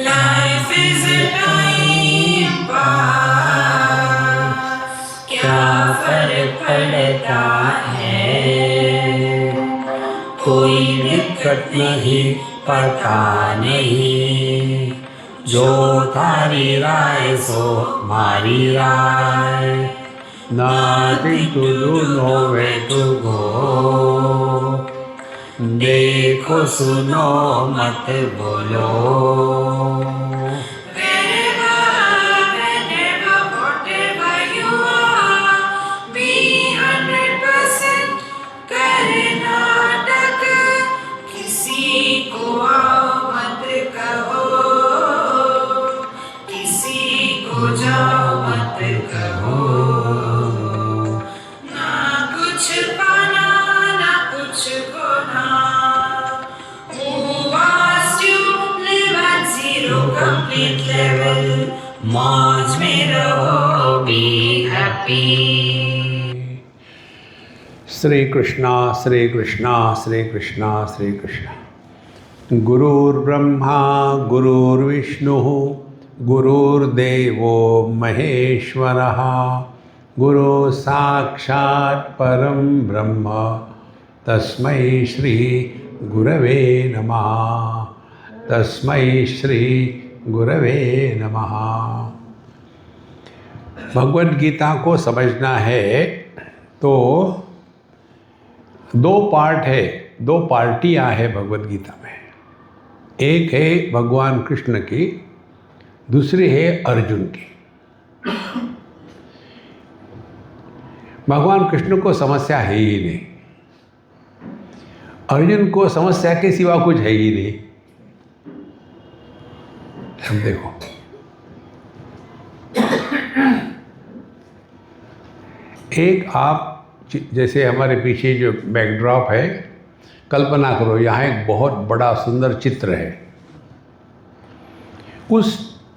Life is a time pass, क्या फर्क पड़ता है, कोई दिक्कत नहीं पता नहीं, जो थारी राय सो मारी राय, nothing to do nowhere to go, देखो सुनो मत बोलो, wherever, whatever you are, be 100% Karnataka, किसी को आओ मत कहो, किसी को जाओ मत कहो, ना कुछ पाना ना कुछ खोना, who asked you live at zero complete level, मौज में रहो, be happy। श्री कृष्णा श्री कृष्णा श्री कृष्णा श्री कृष्णा। गुरुर्ब्रह्मा गुरुर्विष्णु गुरुर्देवो महेश्वरः, गुरु साक्षात् परं ब्रह्म, तस्मै श्री गुरवे नमः, तस्मै श्री गुरवे नमः। भगवद गीता को समझना है तो दो पार्ट है, दो पार्टियां हैं भगवद गीता में। एक है भगवान कृष्ण की, दूसरी है अर्जुन की। भगवान कृष्ण को समस्या है ही नहीं, अर्जुन को समस्या के सिवा कुछ है ही नहीं। हम देखो, एक आप जैसे हमारे पीछे जो बैकड्रॉप है, कल्पना करो यहाँ एक बहुत बड़ा सुंदर चित्र है, उस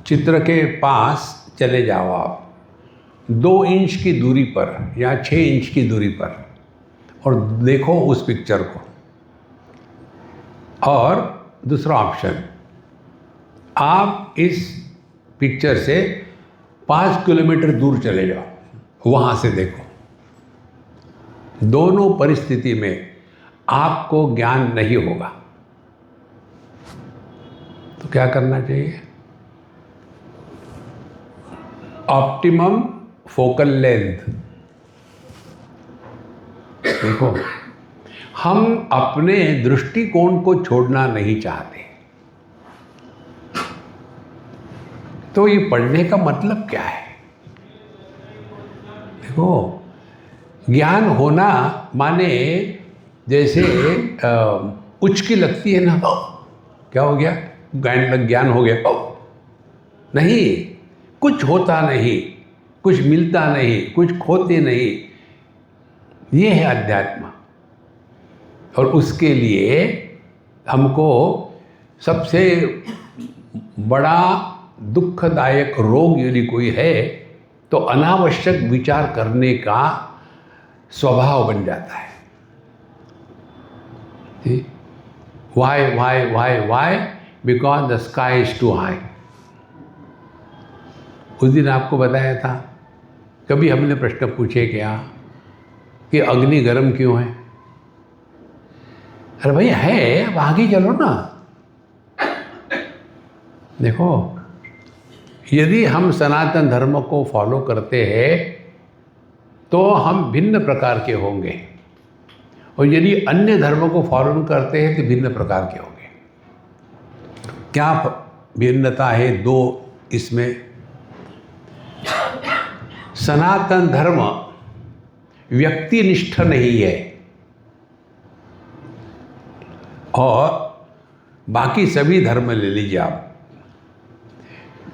चित्र के पास चले जाओ आप 2 इंच की दूरी पर या 6 इंच की दूरी पर, और देखो उस पिक्चर को। और दूसरा ऑप्शन, आप इस पिक्चर से 5 किलोमीटर दूर चले जाओ, वहाँ से देखो। दोनों परिस्थिति में आपको ज्ञान नहीं होगा। तो क्या करना चाहिए? Optimum focal length. देखो, हम अपने दृष्टिकोण को छोड़ना नहीं चाहते, तो ये पढ़ने का मतलब क्या है? देखो, ज्ञान होना माने जैसे उचकी लगती है ना, क्या हो गया? ज्ञान हो गया नहीं, कुछ होता नहीं, कुछ मिलता नहीं, कुछ खोते नहीं। ये है अध्यात्म। और उसके लिए हमको सबसे बड़ा दुखदायक रोग यदि कोई है तो अनावश्यक विचार करने का स्वभाव बन जाता है। Why? Because the sky is too high। उस दिन आपको बताया था, कभी हमने प्रश्न पूछे क्या कि अग्नि गर्म क्यों है? अरे भाई है, अब आगे चलो ना। देखो, यदि हम सनातन धर्म को फॉलो करते हैं तो हम भिन्न प्रकार के होंगे, और यदि अन्य धर्मों को फॉलो करते हैं तो भिन्न प्रकार के होंगे। क्या भिन्नता है दो इसमें? सनातन धर्म व्यक्तिनिष्ठ नहीं है, और बाकी सभी धर्म ले लीजिए आप,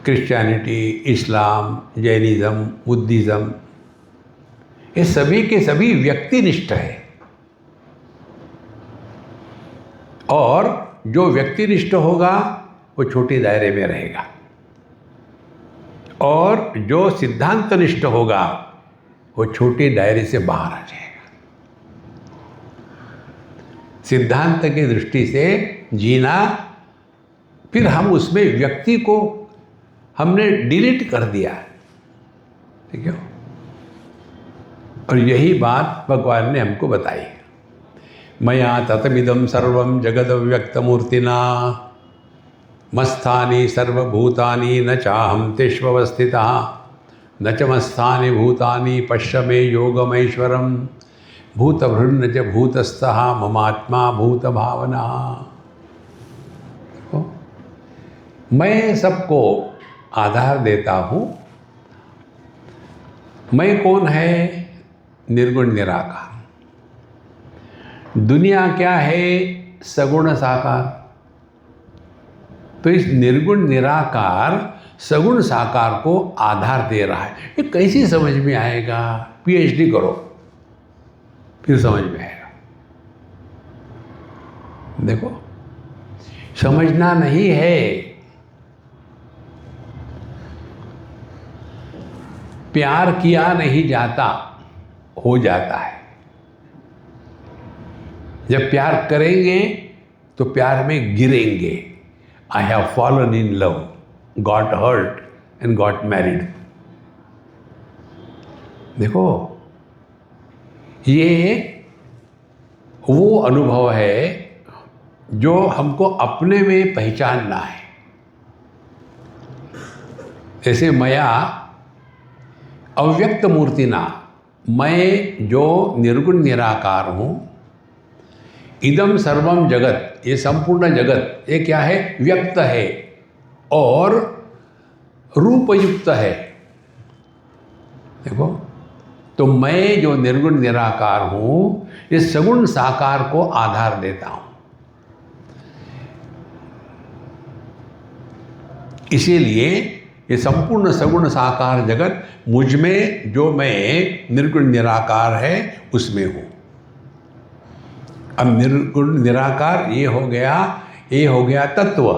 क्रिश्चियनिटी, इस्लाम, जैनिज़्म, बुद्धिज़्म, ये सभी के सभी व्यक्तिनिष्ठ है। और जो व्यक्तिनिष्ठ होगा वो छोटे दायरे में रहेगा, और जो सिद्धांतनिष्ठ होगा वो छोटे दायरे से बाहर आ जाएगा। सिद्धांत की दृष्टि से जीना, फिर हम उसमें व्यक्ति को हमने डिलीट कर दिया, ठीक है। और यही बात भगवान ने हमको बताई। मया ततमिदं सर्वं जगदव्यक्तमूर्तिना मत्स्थानि सर्वभूतानि न चाहं तेष्वस्थितः न च मत्स्थानि भूतानि पश्य मे योगमैश्वरम् भूतभृन्न च भूतस्थः ममात्मा भूतभावना। मैं सबको आधार देता हूँ। मैं कौन है? निर्गुण निराकार। दुनिया क्या है? सगुण साकार। तो इस निर्गुण निराकार सगुण साकार को आधार दे रहा है। ये कैसी समझ में आएगा? पीएचडी करो फिर समझ में आएगा। देखो, समझना नहीं है, प्यार किया नहीं जाता, हो जाता है। जब प्यार करेंगे तो प्यार में गिरेंगे। I have fallen in love, got hurt and got married. देखो, ये वो अनुभव है जो हमको अपने में पहचानना है। ऐसे मया अव्यक्त मूर्तिना, मैं जो निर्गुण निराकार हूँ, इदम सर्वम जगत, ये संपूर्ण जगत, ये क्या है? व्यक्त है और रूपयुक्त है। देखो, तो मैं जो निर्गुण निराकार हूँ, ये सगुण साकार को आधार देता हूँ। इसीलिए ये संपूर्ण सगुण साकार जगत मुझ में, जो मैं निर्गुण निराकार है, उसमें हूँ। अब निर्गुण निराकार ये हो गया तत्व।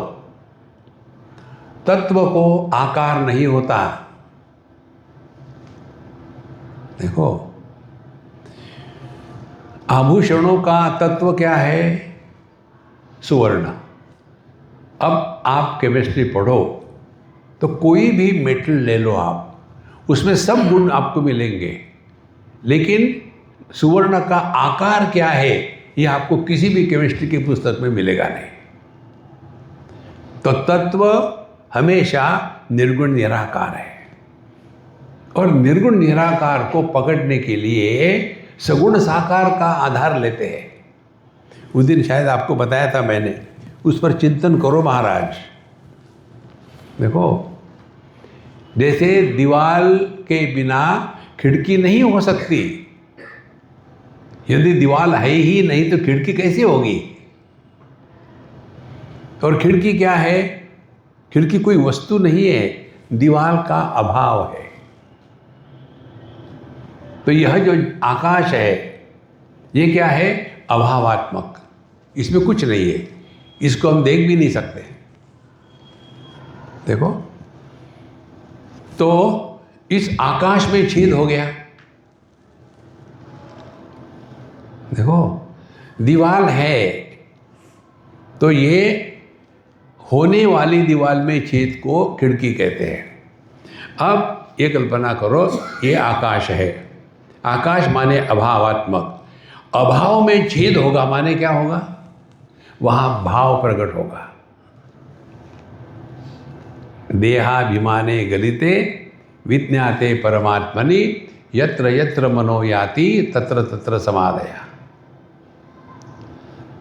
तत्व को आकार नहीं होता। देखो, आभूषणों का तत्व क्या है? सुवर्ण। अब आप केमिस्ट्री पढ़ो तो कोई भी मेटल ले लो आप, उसमें सब गुण आपको मिलेंगे, लेकिन सुवर्ण का आकार क्या है ये आपको किसी भी केमिस्ट्री की पुस्तक में मिलेगा नहीं। तो तत्व हमेशा निर्गुण निराकार है, और निर्गुण निराकार को पकड़ने के लिए सगुण साकार का आधार लेते हैं। उस दिन शायद आपको बताया था मैंने, उस पर चिंतन करो महाराज। देखो, जैसे दीवाल के बिना खिड़की नहीं हो सकती, यदि दीवाल है ही नहीं तो खिड़की कैसे होगी? और खिड़की क्या है? खिड़की कोई वस्तु नहीं है, दीवाल का अभाव है। तो यह जो आकाश है, ये क्या है? अभावात्मक, इसमें कुछ नहीं है, इसको हम देख भी नहीं सकते। देखो, तो इस आकाश में छेद हो गया। देखो, दीवाल है तो ये होने वाली दीवाल में छेद को खिड़की कहते हैं। अब ये कल्पना करो, ये आकाश है, आकाश माने अभावात्मक। अभाव में छेद होगा माने क्या होगा? वहाँ भाव प्रकट होगा। देहाभिमाने गलिते विज्ञाते परमात्मनि यत्र यत्र मनो याति तत्र तत्र समाधया।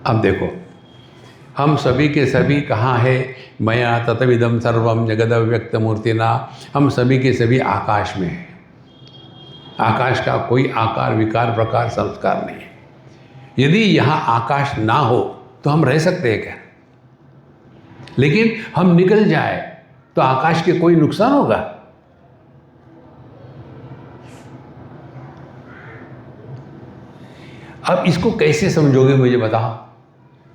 अब देखो, हम सभी के सभी कहाँ है? मया ततविदं सर्वं जगदव्यक्त मूर्तिना, हम सभी के सभी आकाश में हैं। आकाश का कोई आकार विकार प्रकार संस्कार नहीं है। यदि यहाँ आकाश ना हो तो हम रह सकते हैं क्या? लेकिन हम निकल जाए तो आकाश के कोई नुकसान होगा? अब इसको कैसे समझोगे मुझे बताओ,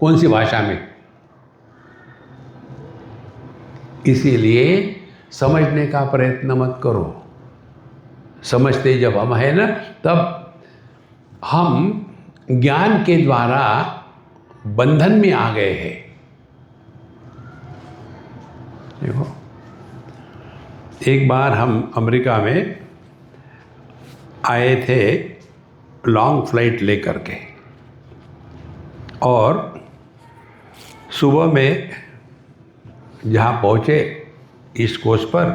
कौन सी भाषा में? इसीलिए समझने का प्रयत्न मत करो। समझते जब हम हैं ना, तब हम ज्ञान के द्वारा बंधन में आ गए हैं। देखो, एक बार हम अमेरिका में आए थे लॉन्ग फ्लाइट लेकर के, और सुबह में जहाँ पहुँचे ईस्ट कोस्ट पर,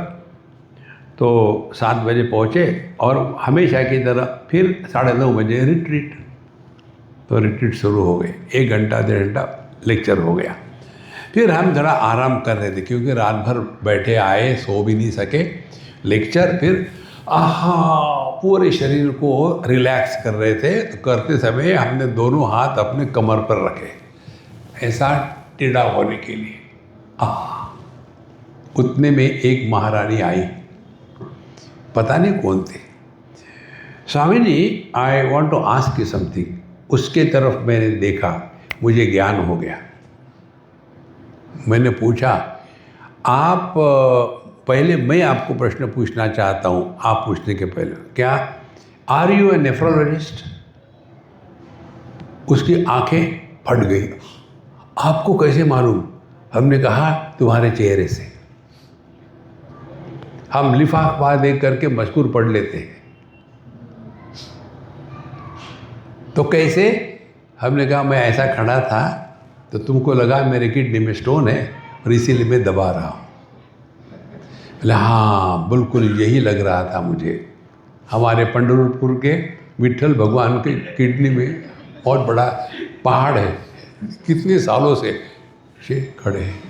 तो 7 बजे पहुँचे और हमेशा की तरह फिर 9:30 बजे रिट्रीट। तो रिट्रीट शुरू हो गए, 1 घंटा 1.5 घंटा लेक्चर हो गया। फिर हम थोड़ा आराम कर रहे थे क्योंकि रात भर बैठे आए, सो भी नहीं सके। लेक्चर फिर पूरे शरीर को रिलैक्स कर रहे थे। तो करते समय हमने दोनों हाथ अपने कमर पर रखे, ऐसा टेढ़ा होने के लिए। उतने में एक महारानी आई, पता नहीं कौन थे। Swami ji, I want to ask you something. उसके तरफ मैंने देखा, मुझे ज्ञान हो गया। मैंने पूछा, आप पहले मैं आपको प्रश्न पूछना चाहता हूँ, आप पूछने के पहले, क्या आर यू ए नेफ्रोलॉजिस्ट? उसकी आंखें फट गई। आपको कैसे मालूम? हमने कहा, तुम्हारे चेहरे से। हम लिफाफा देख करके मजकूर पढ़ लेते हैं। तो कैसे? हमने कहा, मैं ऐसा खड़ा था तो तुमको लगा मेरे किडनी में स्टोन है और इसीलिए मैं दबा रहा हूँ। बोले, हाँ बिल्कुल यही लग रहा था मुझे। हमारे पंढरपुर के विट्ठल भगवान के किडनी में बहुत बड़ा पहाड़ है, कितने सालों से खड़े हैं।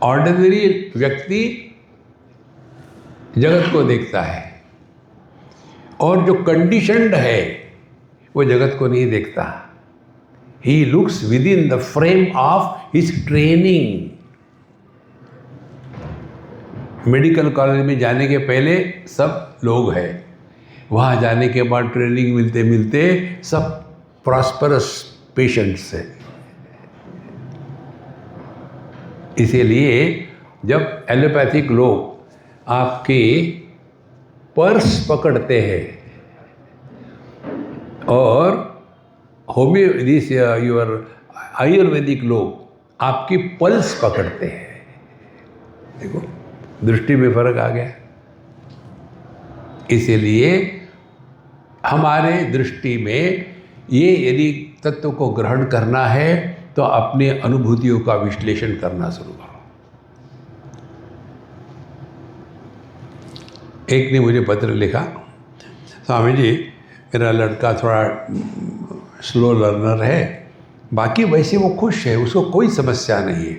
ऑर्डिनरी व्यक्ति जगत को देखता है, और जो कंडीशन्ड है वो जगत को नहीं देखता। He looks with in the frame of his training. Medical college में जाने के पहले सब लोग हैं, वहाँ जाने के बाद ट्रेनिंग मिलते मिलते सब प्रॉस्परस पेशेंट्स हैं। इसीलिए जब एलोपैथिक लोग आपके पर्स पकड़ते हैं और योर आयुर्वेदिक लोग आपकी पल्स पकड़ते हैं, देखो दृष्टि में फर्क आ गया। इसीलिए हमारे दृष्टि में ये यदि तत्व को ग्रहण करना है तो अपने अनुभूतियों का विश्लेषण करना शुरू करो। एक ने मुझे पत्र लिखा, स्वामी जी मेरा लड़का थोड़ा स्लो लर्नर है, बाकी वैसे वो खुश है, उसको कोई समस्या नहीं है।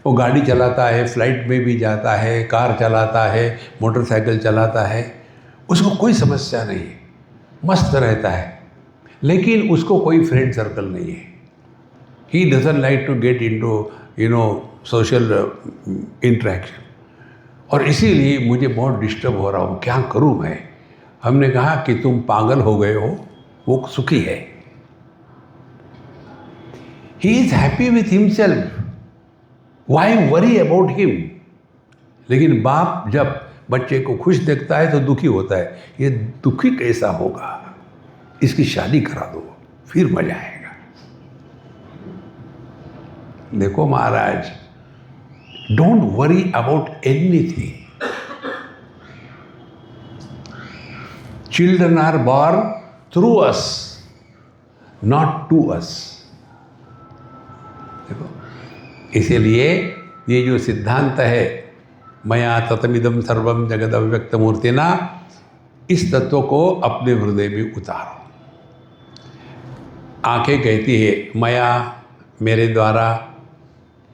वो गाड़ी चलाता है, फ्लाइट में भी जाता है, कार चलाता है, मोटरसाइकिल चलाता है, उसको कोई समस्या नहीं है, मस्त रहता है। लेकिन उसको कोई फ्रेंड सर्कल नहीं है। He doesn't like to get into social interaction, और इसीलिए मुझे बहुत डिस्टर्ब हो रहा हूँ, क्या करूँ मैं? हमने कहा कि तुम पागल हो गए हो, वो सुखी है। He is happy with himself, why worry about him? लेकिन बाप जब बच्चे को खुश देखता है तो दुखी होता है। ये दुखी कैसा होगा, इसकी शादी करा दो फिर मजा आएगा। देखो Maharaj, don't worry about anything. Children are born through us, not to us. देखो, इसीलिए ये जो सिद्धांत है, मया ततमिदं सर्वम जगद अव्यक्त मूर्तिना, इस तत्व को अपने हृदय में उतारो। आंखें कहती है मया, मेरे द्वारा,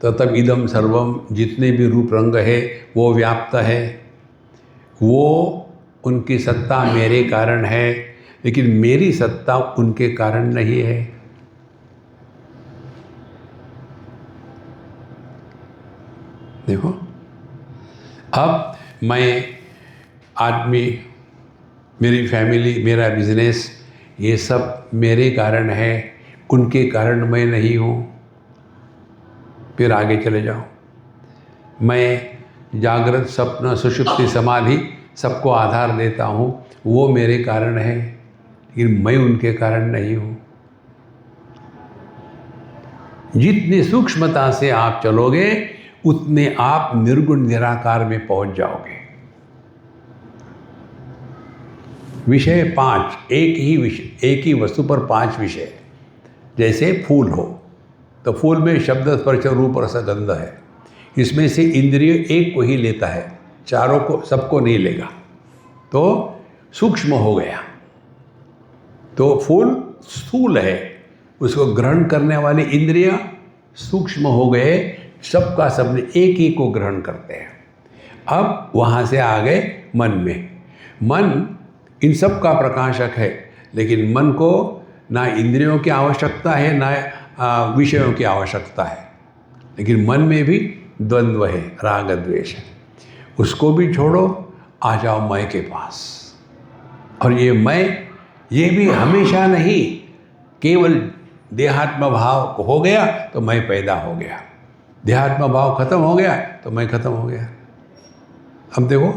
ततम इदम सर्वम, जितने भी रूप रंग है वो व्याप्त है, वो उनकी सत्ता मेरे कारण है, लेकिन मेरी सत्ता उनके कारण नहीं है। देखो, अब मैं आदमी, मेरी फैमिली, मेरा बिजनेस, ये सब मेरे कारण है, उनके कारण मैं नहीं हूँ। फिर आगे चले जाओ, मैं जागृत, स्वप्न, सुषुप्ति, समाधि सबको आधार देता हूँ, वो मेरे कारण है, लेकिन मैं उनके कारण नहीं हूँ। जितनी सूक्ष्मता से आप चलोगे उतने आप निर्गुण निराकार में पहुंच जाओगे। विषय 5, एक ही वस्तु पर 5 विषय। जैसे फूल हो तो फूल में शब्द स्पर्श रूप रस गंध है, इसमें से इंद्रिय एक को ही लेता है, चारों को सबको नहीं लेगा, तो सूक्ष्म हो गया। तो फूल स्थूल है, उसको ग्रहण करने वाली इंद्रियां सूक्ष्म हो गए, सबका सबने एक ही को ग्रहण करते हैं। अब वहाँ से आ गए मन में। मन इन सब का प्रकाशक है, लेकिन मन को ना इंद्रियों की आवश्यकता है ना विषयों की आवश्यकता है। लेकिन मन में भी द्वंद्व है, राग द्वेष है। उसको भी छोड़ो, आ जाओ मैं के पास। और ये मैं, ये भी हमेशा नहीं, केवल देहात्म भाव हो गया तो मैं पैदा हो गया, देहात्म भाव खत्म हो गया तो मैं खत्म हो गया। अब देखो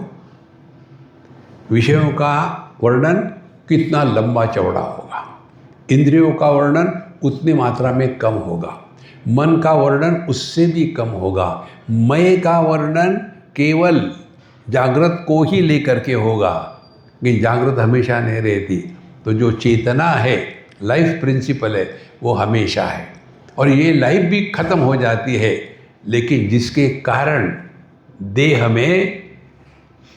विषयों का वर्णन कितना लंबा चौड़ा होगा, इंद्रियों का वर्णन उतनी मात्रा में कम होगा, मन का वर्णन उससे भी कम होगा, मैं का वर्णन केवल जागृत को ही लेकर के होगा, कि जागृत हमेशा नहीं रहती। तो जो चेतना है, लाइफ प्रिंसिपल है, वो हमेशा है। और ये लाइफ भी खत्म हो जाती है, लेकिन जिसके कारण देह में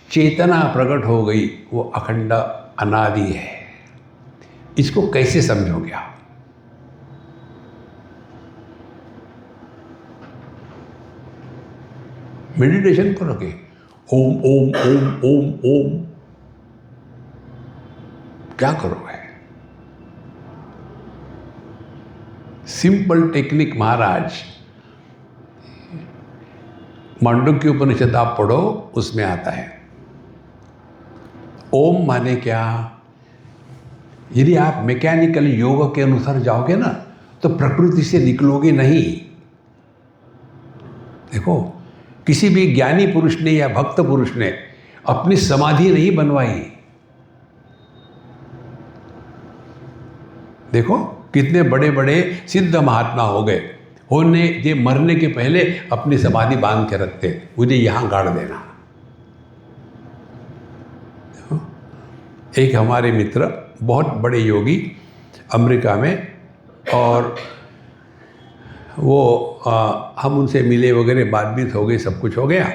चेतना प्रकट हो गई, वो अखंड अनादि है। इसको कैसे समझोगे आप? मेडिटेशन करोगे, ओम ओम ओम ओम ओम, क्या करोगे? सिंपल टेक्निक महाराज, मांडुक्य उपनिषद आप पढ़ो, उसमें आता है। ओम माने क्या? यदि आप मैकेनिकल योग के अनुसार जाओगे ना, तो प्रकृति से निकलोगे नहीं। देखो, किसी भी ज्ञानी पुरुष ने या भक्त पुरुष ने अपनी समाधि नहीं बनवाई। देखो कितने बड़े बड़े सिद्ध महात्मा हो गए, होने ये मरने के पहले अपनी समाधि बांध के रखते, मुझे यहाँ गाड़ देना। एक हमारे मित्र बहुत बड़े योगी अमेरिका में, और वो हम उनसे मिले वगैरह, बातचीत हो गई, सब कुछ हो गया,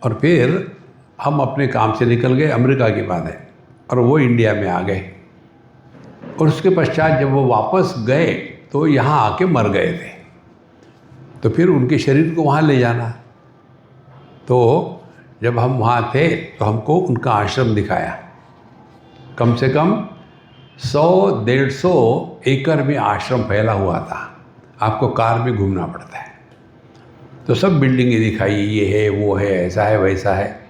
और फिर हम अपने काम से निकल गए, अमेरिका की बात है, और वो इंडिया में आ गए। और उसके पश्चात जब वो वापस गए तो यहाँ आके मर गए थे। तो फिर उनके शरीर को वहाँ ले जाना, तो जब हम वहाँ थे तो हमको उनका आश्रम दिखाया। कम से कम 100-150 एकड़ में आश्रम फैला हुआ था, आपको कार में घूमना पड़ता है। तो सब बिल्डिंगें दिखाई, ये है वो है, ऐसा है वैसा है।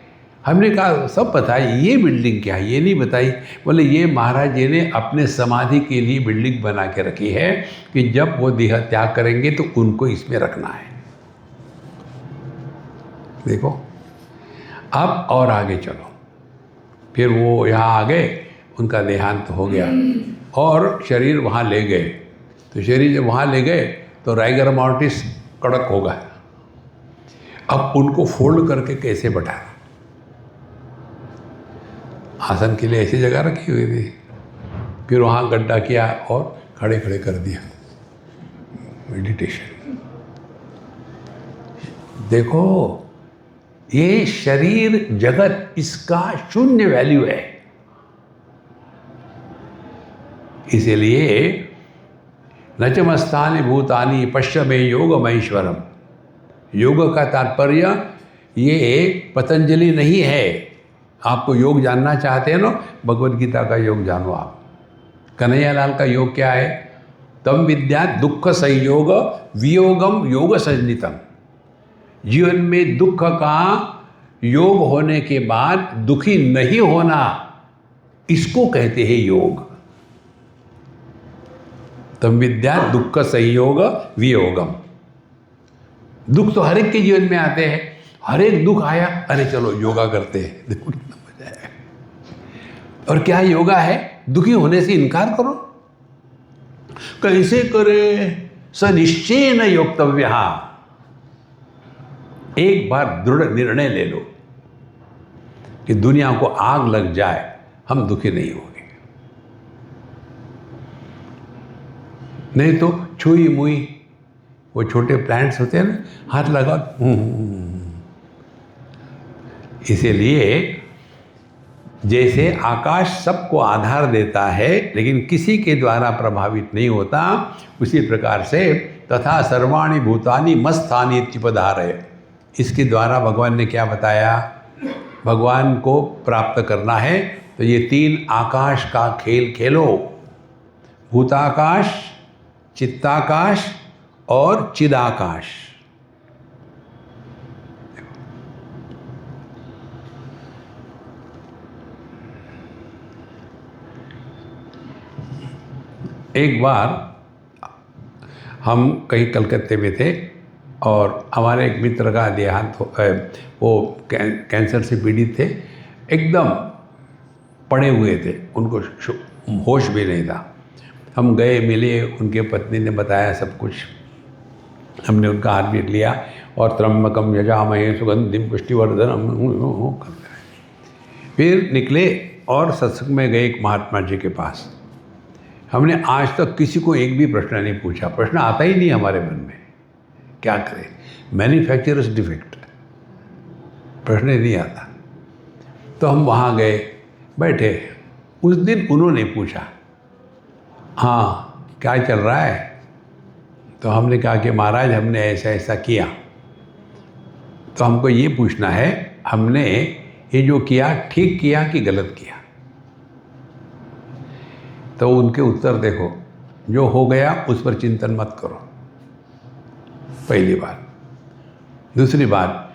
हमने कहा सब पता है, ये बिल्डिंग क्या है, ये नहीं बताई। बोले ये महाराज जी ने अपने समाधि के लिए बिल्डिंग बना के रखी है कि जब वो देह त्याग करेंगे तो उनको इसमें रखना है। देखो, अब और आगे चलो। फिर वो यहाँ आ गए, उनका देहांत हो गया और शरीर वहाँ ले गए। तो शरीर जब वहाँ ले गए तो राइगर मॉर्टिस कड़क होगा। अब उनको फोल्ड करके कैसे बैठाया? आसन के लिए ऐसी जगह रखी हुई थी, फिर वहाँ गड्ढा किया और खड़े खड़े कर दिया, मेडिटेशन। देखो, ये शरीर जगत, इसका शून्य वैल्यू है। इसीलिए नचमस्तानि भूतानि पश्य मे योगमैश्वरम। योग का तात्पर्य ये पतंजलि नहीं है। आपको योग जानना चाहते हैं ना, भगवद गीता का योग जानो आप। कन्हैयालाल का योग क्या है? तम विद्या दुख संयोग वियोगम योग संज्ञितम। जीवन में दुख का योग होने के बाद दुखी नहीं होना, इसको कहते हैं योग। तम विद्या दुख संयोग वियोगम। दुख तो हर एक के जीवन में आते हैं, हर एक दुख आया, अरे चलो योगा करते हैं, देखो कितना मजा है। और क्या योगा है? दुखी होने से इनकार करो। कैसे करे? स निश्चयेन योक्तव्य। एक बार दृढ़ निर्णय ले लो कि दुनिया को आग लग जाए, हम दुखी नहीं होंगे। नहीं तो छुई मुई, वो छोटे प्लांट्स होते हैं ना, हाथ लगा। इसीलिए जैसे आकाश सबको आधार देता है लेकिन किसी के द्वारा प्रभावित नहीं होता, उसी प्रकार से तथा सर्वाणि भूतानि मत्स्थानि इत्युपधारय, इसके द्वारा भगवान ने क्या बताया? भगवान को प्राप्त करना है तो ये 3 आकाश का खेल खेलो। भूताकाश, चित्ताकाश और चिदाकाश। एक बार हम कहीं कलकत्ते में थे और हमारे एक मित्र का देहांत वो कैंसर से पीड़ित थे, एकदम पड़े हुए थे, उनको होश भी नहीं था। हम गए, मिले, उनके पत्नी ने बताया सब कुछ। हमने उनका हाथ भी लिया और त्र्यंबकम यजामहे सुगंधिम पुष्टिवर्धनम करते रहे। फिर निकले और सत्संग में गए एक महात्मा जी के पास। हमने आज तक किसी को एक भी प्रश्न नहीं पूछा, प्रश्न आता ही नहीं हमारे मन में, क्या करें, मैन्युफैक्चरर्स डिफेक्ट, प्रश्न नहीं आता। तो हम वहाँ गए, बैठे। उस दिन उन्होंने पूछा, हाँ क्या चल रहा है? तो हमने कहा कि महाराज हमने ऐसा ऐसा किया। तो हमको ये पूछना है, हमने ये जो किया ठीक किया कि गलत किया? तो उनके उत्तर देखो, जो हो गया उस पर चिंतन मत करो, पहली बात। दूसरी बात,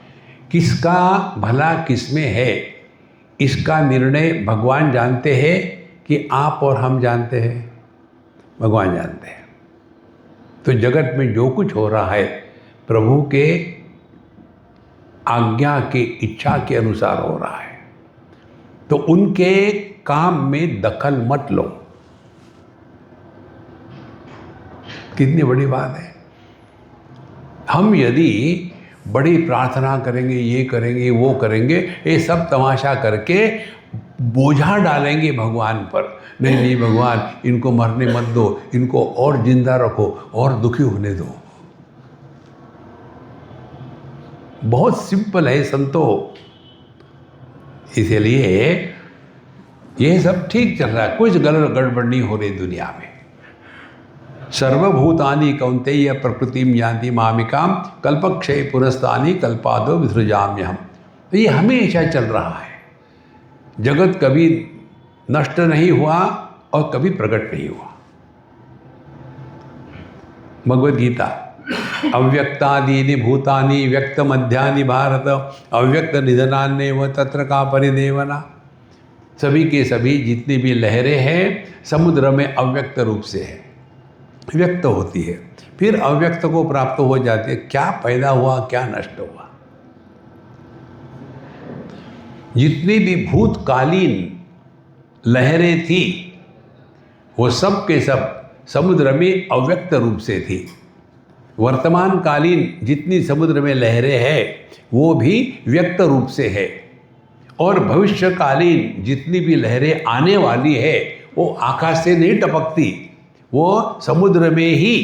किसका भला किसमें है इसका निर्णय भगवान जानते हैं कि आप और हम जानते हैं? भगवान जानते हैं। तो जगत में जो कुछ हो रहा है प्रभु के आज्ञा के, इच्छा के अनुसार हो रहा है, तो उनके काम में दखल मत लो। कितनी बड़ी बात है। हम यदि बड़ी प्रार्थना करेंगे, ये करेंगे, वो करेंगे, ये सब तमाशा करके बोझा डालेंगे भगवान पर। नहीं नहीं भगवान, इनको मरने मत दो, इनको और जिंदा रखो और दुखी होने दो। बहुत सिंपल है संतो। इसलिए ये सब ठीक चल रहा है, कुछ गड़बड़ नहीं हो रही दुनिया में। सर्वभूतानि कौन्तेय प्रकृतिम यान्ति मामिकाम कल्पक्षय पुरस्तानि कल्पादो विसृजाम्यहम्। तो ये हमेशा चल रहा है। जगत कभी नष्ट नहीं हुआ और कभी प्रकट नहीं हुआ। भगवद गीता, अव्यक्तादीनि भूतानि व्यक्त मध्यानि भारत अव्यक्त निधनान्येव तत्र का परिदेवना। सभी के सभी जितनी भी लहरें हैं समुद्र में अव्यक्त रूप से है, व्यक्त होती है, फिर अव्यक्त को प्राप्त हो जाती है। क्या पैदा हुआ, क्या नष्ट हुआ। जितनी भी भूतकालीन लहरें थी वो सब के सब समुद्र में अव्यक्त रूप से थी। वर्तमान कालीन जितनी समुद्र में लहरें हैं वो भी व्यक्त रूप से है, और भविष्यकालीन जितनी भी लहरें आने वाली है वो आकाश से नहीं टपकती, वो समुद्र में ही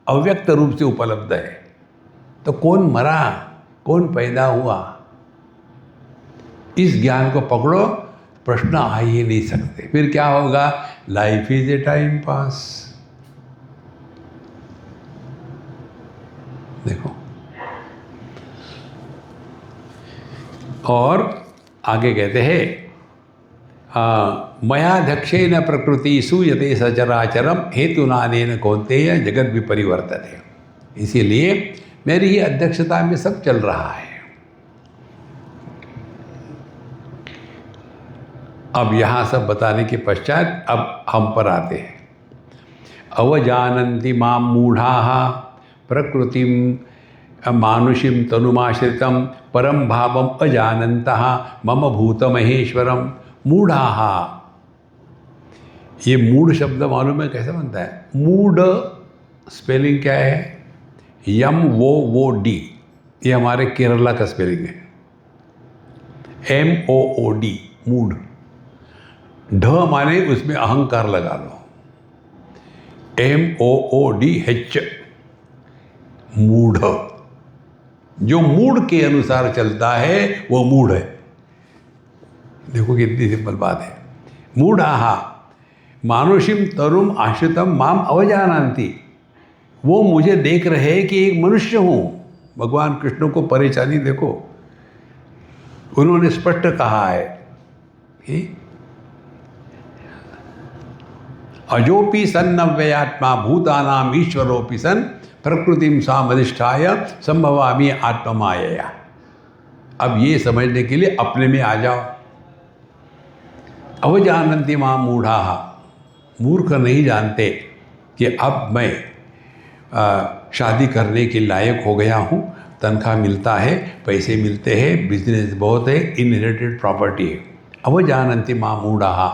अव्यक्त रूप से उपलब्ध है। तो कौन मरा, कौन पैदा हुआ, इस ज्ञान को पकड़ो, प्रश्न आ ही नहीं सकते। फिर क्या होगा? Life is a time pass. देखो, और आगे कहते हैं मया दक्षेन प्रकृति सूयते सचराचरम हेतुनानेन कौन्तेय जगत विपरिवर्तते। इसीलिए मेरी ही अध्यक्षता में सब चल रहा है। अब यहाँ सब बताने के पश्चात अब हम पर आते हैं। अवजानन्ति मां मूढ़ाः प्रकृतिं मानुषीं तनुमाश्रितं परम भावम अजानन्तः मम भूतमहेश्वरम। मूढ़ाः, ये मूड शब्द मालूम है कैसे बनता है? मूड स्पेलिंग क्या है? MOOD, ये हमारे केरला का स्पेलिंग है। MOOD, mood. ढ माने उसमें अहंकार लगा लो, MOODH, मूढ़। जो मूड के अनुसार चलता है वो मूड है। देखो कितनी सिंपल बात है। मूढ़ाहा मानुषिम तरुम आश्रितम माम अवजानन्ति, वो मुझे देख रहे हैं कि एक मनुष्य हूँ। भगवान कृष्ण को परेशानी देखो, उन्होंने स्पष्ट कहा है कि अजोपि सन्नव्ययात्मा भूतानाम ईश्वरोपि सन प्रकृतिम सामधिष्ठाय संभवामि आत्ममायया। अब ये समझने के लिए अपने में आ जाओ। अवजानन्ति मां मूढ़ाः, मूर्ख नहीं जानते कि अब मैं शादी करने के लायक हो गया हूँ, तनख्वाह मिलता है, पैसे मिलते हैं, बिजनेस बहुत है, इनहेरिटेड प्रॉपर्टी है। अवजानन्ति मां मूढ़ाः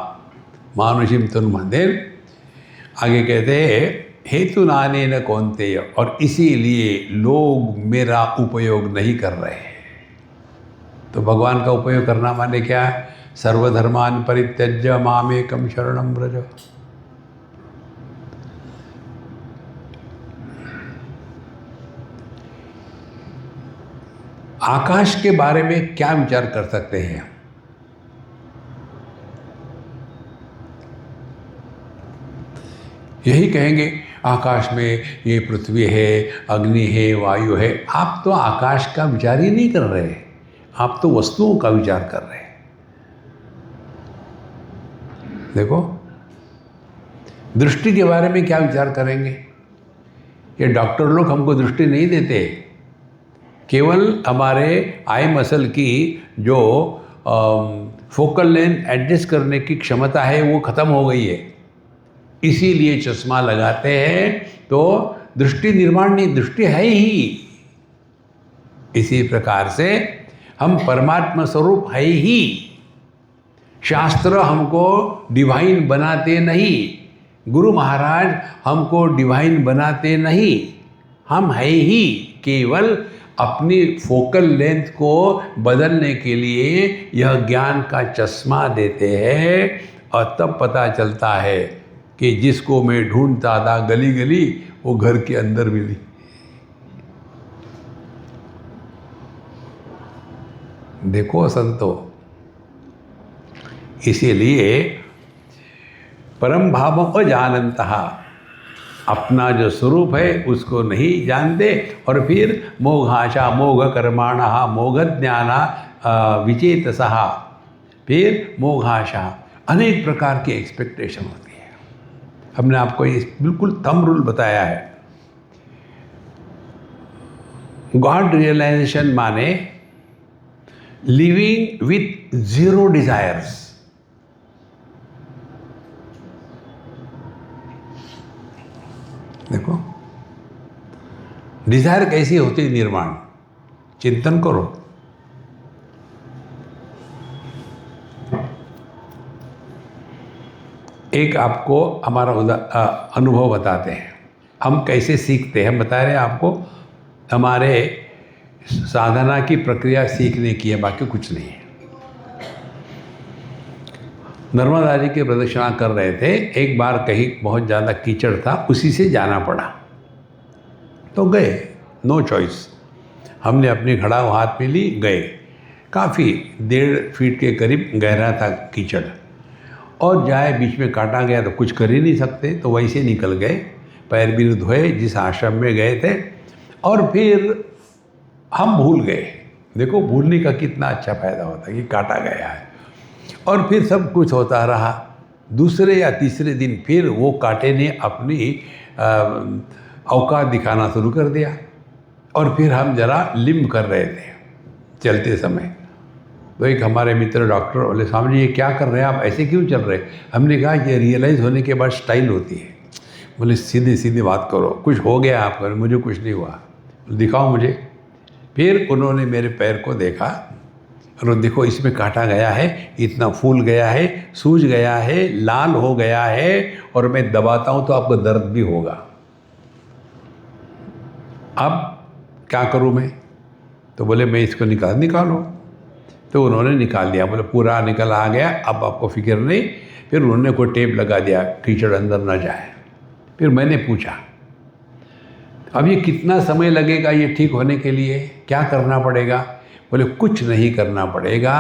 मानुषिम तन्मदेन। आगे कहते हैं हेतु नाने न कौन्तेय, और इसीलिए लोग मेरा उपयोग नहीं कर रहे हैं। तो भगवान का उपयोग करना माने क्या? सर्वधर्मान परित्यज्य मामेकम शरणं व्रज। आकाश के बारे में क्या विचार कर सकते हैं? यही कहेंगे आकाश में ये पृथ्वी है, अग्नि है, वायु है। आप तो आकाश का विचार ही नहीं कर रहे, आप तो वस्तुओं का विचार कर रहे हैं। देखो, दृष्टि के बारे में क्या विचार करेंगे? ये डॉक्टर लोग हमको दृष्टि नहीं देते, केवल हमारे आई मसल की जो फोकल लेंथ एडजस्ट करने की क्षमता है वो ख़त्म हो गई है, इसीलिए चश्मा लगाते हैं। तो दृष्टि निर्माण नहीं, दृष्टि है ही। इसी प्रकार से हम परमात्मा स्वरूप है ही। शास्त्र हमको डिवाइन बनाते नहीं, गुरु महाराज हमको डिवाइन बनाते नहीं, हम है ही। केवल अपनी फोकल लेंथ को बदलने के लिए यह ज्ञान का चश्मा देते हैं, और तब पता चलता है कि जिसको मैं ढूंढता था गली गली, वो घर के अंदर मिली। देखो संतो, इसीलिए परम भाव अजानन्तः, अपना जो स्वरूप है उसको नहीं जानते, और फिर मोघाशा मोघ कर्माणः मोघ ज्ञाना विचेतसः, फिर मोघाशा, अनेक प्रकार की एक्सपेक्टेशन होती है। हमने आपको ये बिल्कुल थंब रूल बताया है। गॉड रियलाइजेशन माने लिविंग विथ जीरो डिजायर्स। देखो डिजायर कैसी होती है, निर्माण, चिंतन करो। एक आपको हमारा अनुभव बताते हैं, हम कैसे सीखते हैं। हम बता रहे हैं आपको, हमारे साधना की प्रक्रिया सीखने की है, बाकी कुछ नहीं है। नर्मदा जी की प्रदक्षिणा कर रहे थे, एक बार कहीं बहुत ज़्यादा कीचड़ था, उसी से जाना पड़ा, तो गए, नो चॉइस। हमने अपनी घड़ाव हाथ में ली, गए। काफ़ी 1.5 फीट के करीब गहरा था कीचड़, और जाए बीच में काटा गया तो कुछ कर ही नहीं सकते, तो वैसे निकल गए, पैर भी धोए जिस आश्रम में गए थे, और फिर हम भूल गए। देखो भूलने का कितना अच्छा फायदा होता है कि काटा गया है। और फिर सब कुछ होता रहा। दूसरे या तीसरे दिन फिर वो कांटे ने अपनी औकात दिखाना शुरू कर दिया, और फिर हम जरा लिम्ब कर रहे थे चलते समय। तो एक हमारे मित्र डॉक्टर बोले, स्वामी जी ये क्या कर रहे हैं आप, ऐसे क्यों चल रहे? हमने कहा ये रियलाइज़ होने के बाद स्टाइल होती है। बोले सीधी सीधी बात करो, कुछ हो गया आपको? मुझे कुछ नहीं हुआ। दिखाओ मुझे। फिर उन्होंने मेरे पैर को देखा, और देखो इसमें काटा गया है, इतना फूल गया है, सूज गया है, लाल हो गया है, और मैं दबाता हूँ तो आपको दर्द भी होगा। अब क्या करूँ मैं? तो बोले मैं इसको निकालो। तो उन्होंने निकाल दिया, बोले पूरा निकल आ गया, अब आपको फिक्र नहीं। फिर उन्होंने कोई टेप लगा दिया, कीचड़ अंदर ना जाए। फिर मैंने पूछा अब ये कितना समय लगेगा ये ठीक होने के लिए, क्या करना पड़ेगा? बोले कुछ नहीं करना पड़ेगा,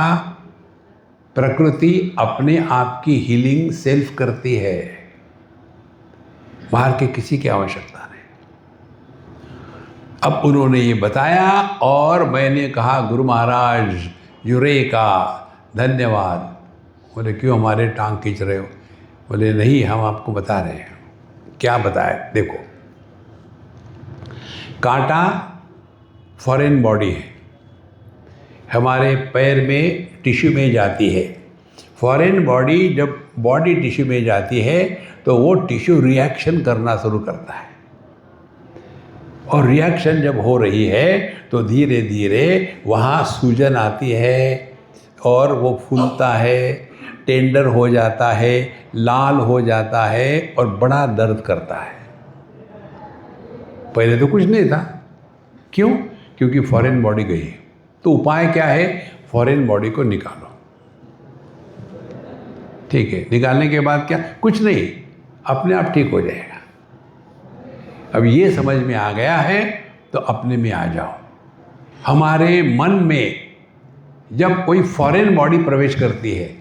प्रकृति अपने आप की हीलिंग सेल्फ करती है, बाहर के किसी की आवश्यकता नहीं। अब उन्होंने ये बताया और मैंने कहा गुरु महाराज यूरेका, धन्यवाद। बोले क्यों हमारे टांग खींच रहे हो? बोले नहीं, हम आपको बता रहे हैं। क्या बताए? देखो, कांटा फॉरेन बॉडी है, हमारे पैर में टिश्यू में जाती है। फॉरेन बॉडी जब बॉडी टिश्यू में जाती है तो वो टिश्यू रिएक्शन करना शुरू करता है, और रिएक्शन जब हो रही है तो धीरे धीरे वहाँ सूजन आती है और वो फूलता है, टेंडर हो जाता है, लाल हो जाता है और बड़ा दर्द करता है। पहले तो कुछ नहीं था। क्यों? क्योंकि फॉरेन बॉडी गई। तो उपाय क्या है? फॉरेन बॉडी को निकालो। ठीक है, निकालने के बाद क्या? कुछ नहीं, अपने आप ठीक हो जाएगा। अब ये समझ में आ गया है तो अपने में आ जाओ। हमारे मन में जब कोई फॉरेन बॉडी प्रवेश करती है,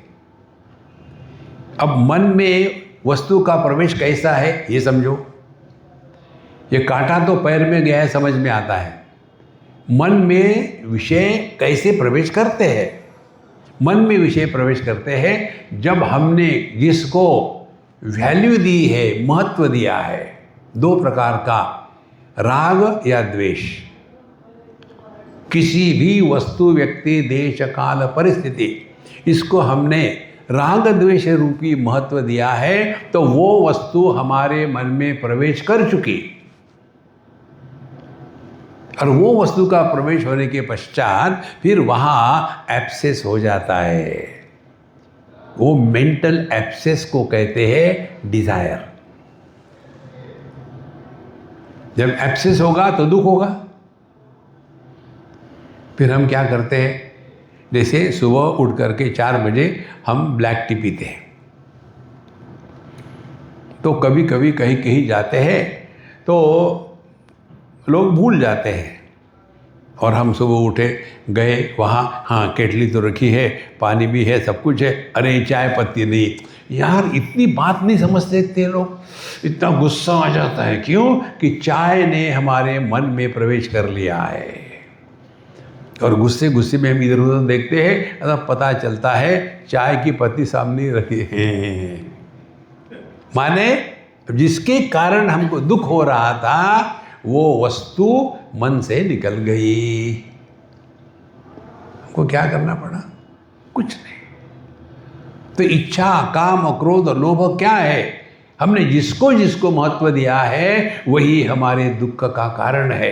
अब मन में वस्तु का प्रवेश कैसा है ये समझो। ये कांटा तो पैर में गया है, समझ में आता है। मन में विषय कैसे प्रवेश करते हैं? मन में विषय प्रवेश करते हैं जब हमने जिसको वैल्यू दी है, महत्व दिया है। दो प्रकार का, राग या द्वेष। किसी भी वस्तु, व्यक्ति, देश, काल, परिस्थिति, इसको हमने राग द्वेष रूपी महत्व दिया है तो वो वस्तु हमारे मन में प्रवेश कर चुकी, और वो वस्तु का प्रवेश होने के पश्चात फिर वहाँ एब्सेस हो जाता है। वो मेंटल एब्सेस को कहते हैं डिजायर। जब एब्सेस होगा तो दुख होगा। फिर हम क्या करते हैं? जैसे सुबह उठ करके 4 बजे हम ब्लैक टी पीते हैं, तो कभी कभी कहीं कहीं जाते हैं तो लोग भूल जाते हैं, और हम सुबह उठे गए वहाँ, हाँ केटली तो रखी है, पानी भी है, सब कुछ है, अरे चाय पत्ती नहीं। यार इतनी बात नहीं समझते थे लोग, इतना गुस्सा आ जाता है। क्यों? कि चाय ने हमारे मन में प्रवेश कर लिया है, और गुस्से गुस्से में हम इधर उधर देखते हैं, तब पता चलता है चाय की पत्ती सामने रखी है। माने जिसके कारण हमको दुख हो रहा था वो वस्तु मन से निकल गई। हमको क्या करना पड़ा? कुछ नहीं। तो इच्छा, काम, क्रोध और लोभ क्या है? हमने जिसको जिसको महत्व दिया है वही हमारे दुख का कारण है।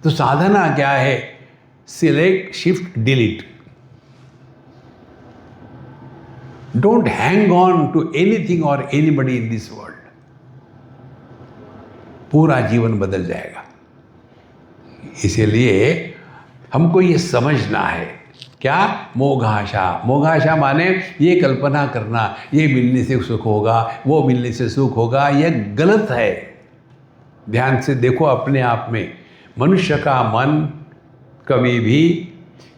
तो साधना क्या है? Select, shift, delete. Don't hang on to anything और एनीबडी इन दिस वर्ल्ड। पूरा जीवन बदल जाएगा। इसीलिए हमको ये समझना है। क्या? मोघाशा। मोघाशा माने ये कल्पना करना, ये मिलने से सुख होगा, वो मिलने से सुख होगा, ये गलत है। ध्यान से देखो अपने आप में। मनुष्य का मन कभी भी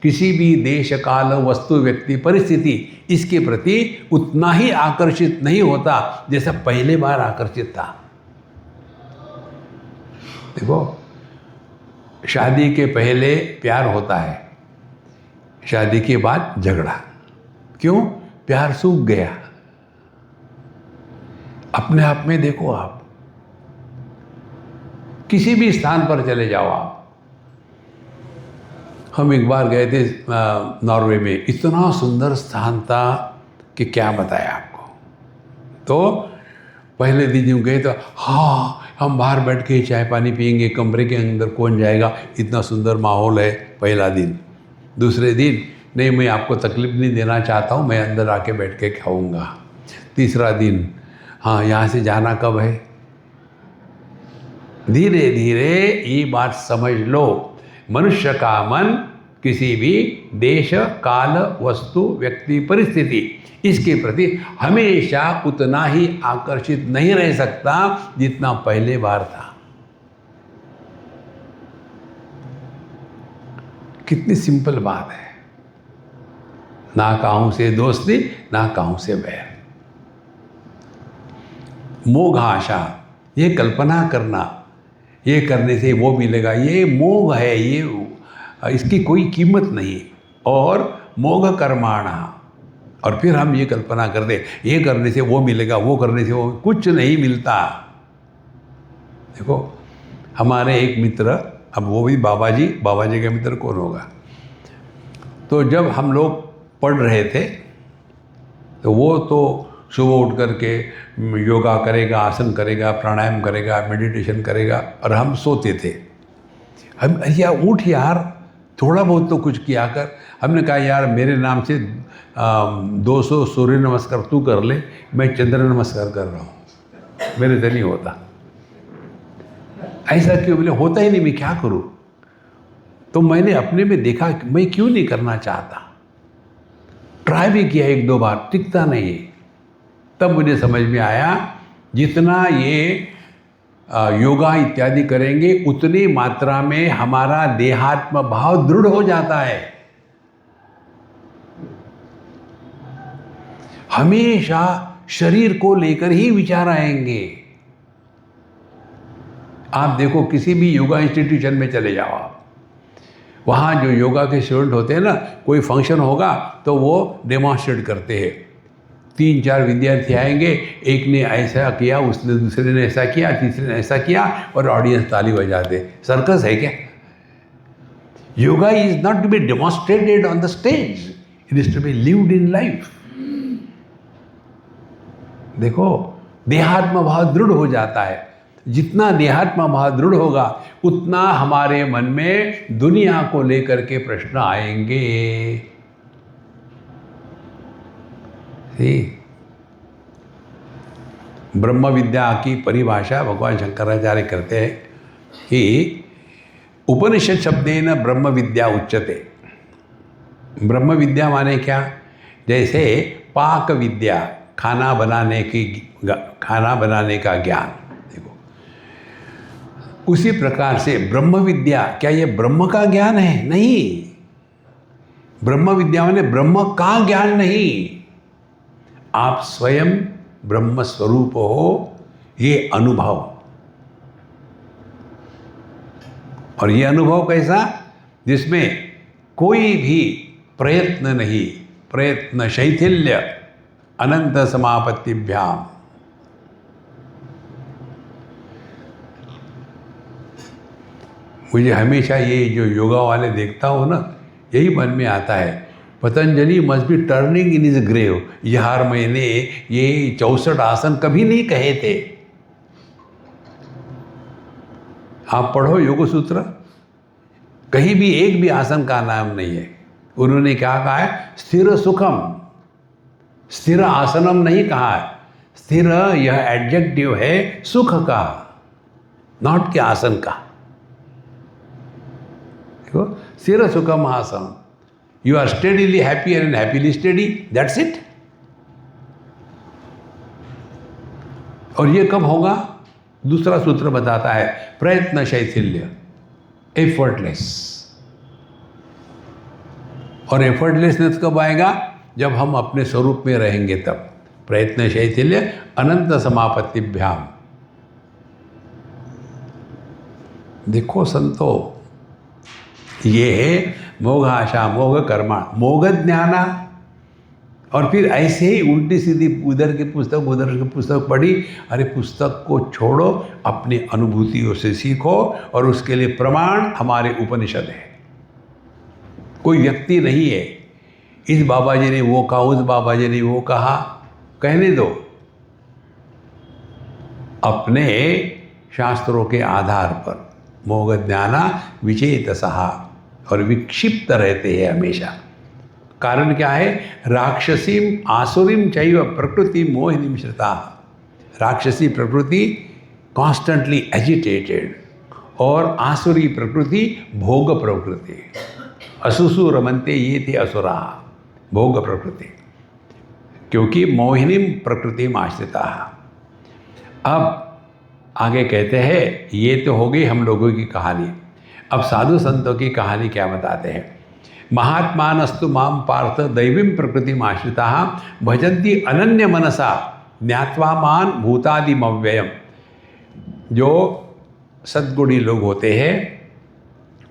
किसी भी देश, काल, वस्तु, व्यक्ति, परिस्थिति इसके प्रति उतना ही आकर्षित नहीं होता जैसा पहले बार आकर्षित था। देखो, शादी के पहले प्यार होता है, शादी के बाद झगड़ा। क्यों? प्यार सूख गया। अपने आप में देखो, आप किसी भी स्थान पर चले जाओ आप। हम एक बार गए थे नॉर्वे में, इतना सुंदर स्थान था कि क्या बताया आपको। तो पहले दिन यूँ गए तो हाँ हम बाहर बैठ के चाय पानी पियेंगे, कमरे के अंदर कौन जाएगा, इतना सुंदर माहौल है। पहला दिन। दूसरे दिन नहीं मैं आपको तकलीफ नहीं देना चाहता हूँ, मैं अंदर आके बैठ के खाऊंगा। तीसरा दिन, हाँ यहाँ से जाना कब है? धीरे धीरे ये बात समझ लो, मनुष्य का मन किसी भी देश, काल, वस्तु, व्यक्ति, परिस्थिति इसके प्रति हमेशा उतना ही आकर्षित नहीं रह सकता जितना पहले बार था। कितनी सिंपल बात है। ना काहू से दोस्ती, ना काहू से बैर। मोह आशा, ये कल्पना करना, ये करने से वो मिलेगा, ये मोह है, ये इसकी कोई कीमत नहीं। और मोह कर्माणा, और फिर हम ये कल्पना कर दे ये करने से वो मिलेगा, वो करने से वो, कुछ नहीं मिलता। देखो हमारे एक मित्र, अब वो भी बाबा जी का मित्र कौन होगा, तो जब हम लोग पढ़ रहे थे तो वो तो सुबह उठ करके योगा करेगा, आसन करेगा, प्राणायाम करेगा, मेडिटेशन करेगा, और हम सोते थे। हम यार उठ यार, थोड़ा बहुत तो कुछ किया कर। हमने कहा यार मेरे नाम से 200 सूर्य नमस्कार तू कर ले, मैं चंद्र नमस्कार कर रहा हूँ, मेरे से नहीं होता। ऐसा क्यों? बोले होता ही नहीं, मैं क्या करूँ? तो मैंने अपने में देखा कि मैं क्यों नहीं करना चाहता। ट्राई भी किया 1-2 बार, टिकता नहीं। तब मुझे समझ में आया जितना ये योगा इत्यादि करेंगे उतनी मात्रा में हमारा देहात्म भाव दृढ़ हो जाता है। हमेशा शरीर को लेकर ही विचार आएंगे। आप देखो किसी भी योगा इंस्टीट्यूशन में चले जाओ आप, वहाँ जो योगा के स्टूडेंट होते हैं ना, कोई फंक्शन होगा तो वो डेमोन्स्ट्रेट करते हैं। 3-4 विद्यार्थी आएंगे, एक ने ऐसा किया, उसने दूसरे ने ऐसा किया, तीसरे ने ऐसा किया, और ऑडियंस ताली बजाते। सर्कस है क्या? Yoga is not to be demonstrated on the stage, it is to be lived in life. देखो देहात्म भाव दृढ़ हो जाता है। जितना देहात्म भाव दृढ़ होगा उतना हमारे मन में दुनिया को लेकर के प्रश्न आएंगे। ब्रह्म विद्या की परिभाषा भगवान शंकराचार्य करते हैं कि उपनिषद शब्देन ब्रह्म विद्या उच्यते। ब्रह्म विद्या माने क्या? जैसे पाक विद्या, खाना बनाने का ज्ञान। देखो उसी प्रकार से ब्रह्म विद्या, क्या ये ब्रह्म का ज्ञान है? नहीं। ब्रह्म विद्या माने ब्रह्म का ज्ञान नहीं, आप स्वयं ब्रह्म स्वरूप हो, ये अनुभव। और ये अनुभव कैसा? जिसमें कोई भी प्रयत्न नहीं, प्रयत्न शैथिल्य अनंत समापत्तिभ्याम। मुझे हमेशा ये जो योगा वाले देखता हूँ ना, यही मन में आता है, Patanjali must be turning in his grave. यार मैंने ये 64 आसन कभी नहीं कहे थे। आप पढ़ो योग सूत्र, कहीं भी एक भी आसन का नाम नहीं है। उन्होंने क्या कहा है? स्थिर सुखम, स्थिर आसनम नहीं कहा है। स्थिर यह एडजेक्टिव है सुख का, नॉट के आसन का। देखो स्थिर सुखम आसन, you are steadily happy and happily steady, that's it। और ये कब होगा? दूसरा सूत्र बताता है, प्रयत्न शैथिल्य, एफर्टलेस। और एफर्टलेसनेस कब आएगा? जब हम अपने स्वरूप में रहेंगे तब। प्रयत्न शैथिल्य अनंत समापत्तिभ्याम। देखो संतो, ये है मोघ आशा, मोघ कर्मा, मोघ ज्ञाना। और फिर ऐसे ही उल्टी सीधी उधर की पुस्तक पढ़ी। अरे पुस्तक को छोड़ो, अपनी अनुभूतियों से सीखो, और उसके लिए प्रमाण हमारे उपनिषद है। कोई व्यक्ति नहीं है, इस बाबा जी ने वो कहा, उस बाबा जी ने वो कहा, कहने दो। अपने शास्त्रों के आधार पर मोघ ज्ञाना विचेतसः, और विक्षिप्त रहते हैं हमेशा। कारण क्या है? राक्षसीम आसुरीम चैव प्रकृति मोहिनीम श्रिता। राक्षसी प्रकृति कॉन्स्टेंटली एजिटेटेड और आसुरी प्रकृति भोग प्रकृति। असुसु रमन्ते ये थे असुरा, भोग प्रकृति, क्योंकि मोहिनीम प्रकृति आश्रिता। अब आगे कहते हैं, ये तो हो गई हम लोगों की कहानी। अब साधु संतों की कहानी क्या बताते हैं? महात्मानस्तु माम पार्थ दैवीं प्रकृतिम आश्रिताः भजन्ति अनन्य मनसा ज्ञात्वा मान भूतादिमव्ययम्। जो सद्गुणी लोग होते हैं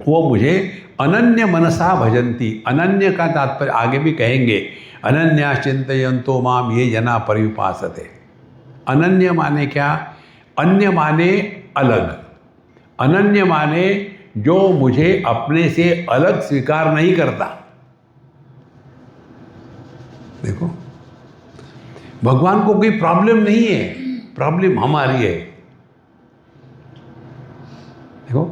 वो मुझे अनन्य मनसा भजन्ति। अनन्य का तात्पर्य आगे भी कहेंगे, अनन्या चिंतयन्तो माम ये जना पर्युपासते। अनन्य माने क्या? अन्य माने अलग, अनन्य माने जो मुझे अपने से अलग स्वीकार नहीं करता। देखो, भगवान को कोई प्रॉब्लम नहीं है, प्रॉब्लम हमारी है। देखो,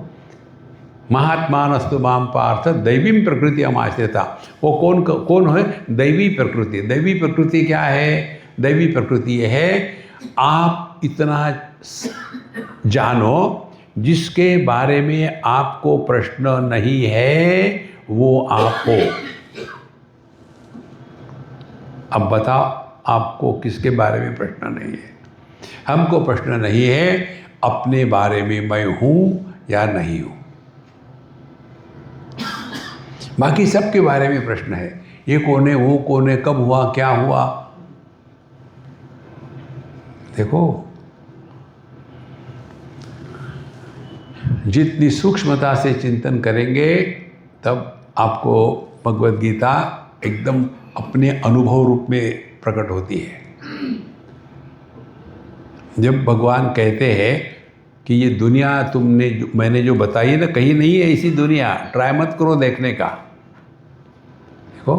महात्मानस्तु माम पार्थ दैवीं प्रकृति आश्रिता। वो कौन है? दैवी प्रकृति। दैवी प्रकृति क्या है? दैवी प्रकृति यह है, आप इतना जानो जिसके बारे में आपको प्रश्न नहीं है, वो आप हो। अब बताओ, आपको किसके बारे में प्रश्न नहीं है? हमको प्रश्न नहीं है अपने बारे में, मैं हूं या नहीं हूं। बाकी सबके बारे में प्रश्न है, ये कौन है, वो कौन है, कब हुआ, क्या हुआ। देखो, जितनी सूक्ष्मता से चिंतन करेंगे तब आपको भगवद गीता एकदम अपने अनुभव रूप में प्रकट होती है। जब भगवान कहते हैं कि ये दुनिया मैंने जो बताई है ना, कहीं नहीं है ऐसी दुनिया, ट्राई मत करो देखने का। देखो,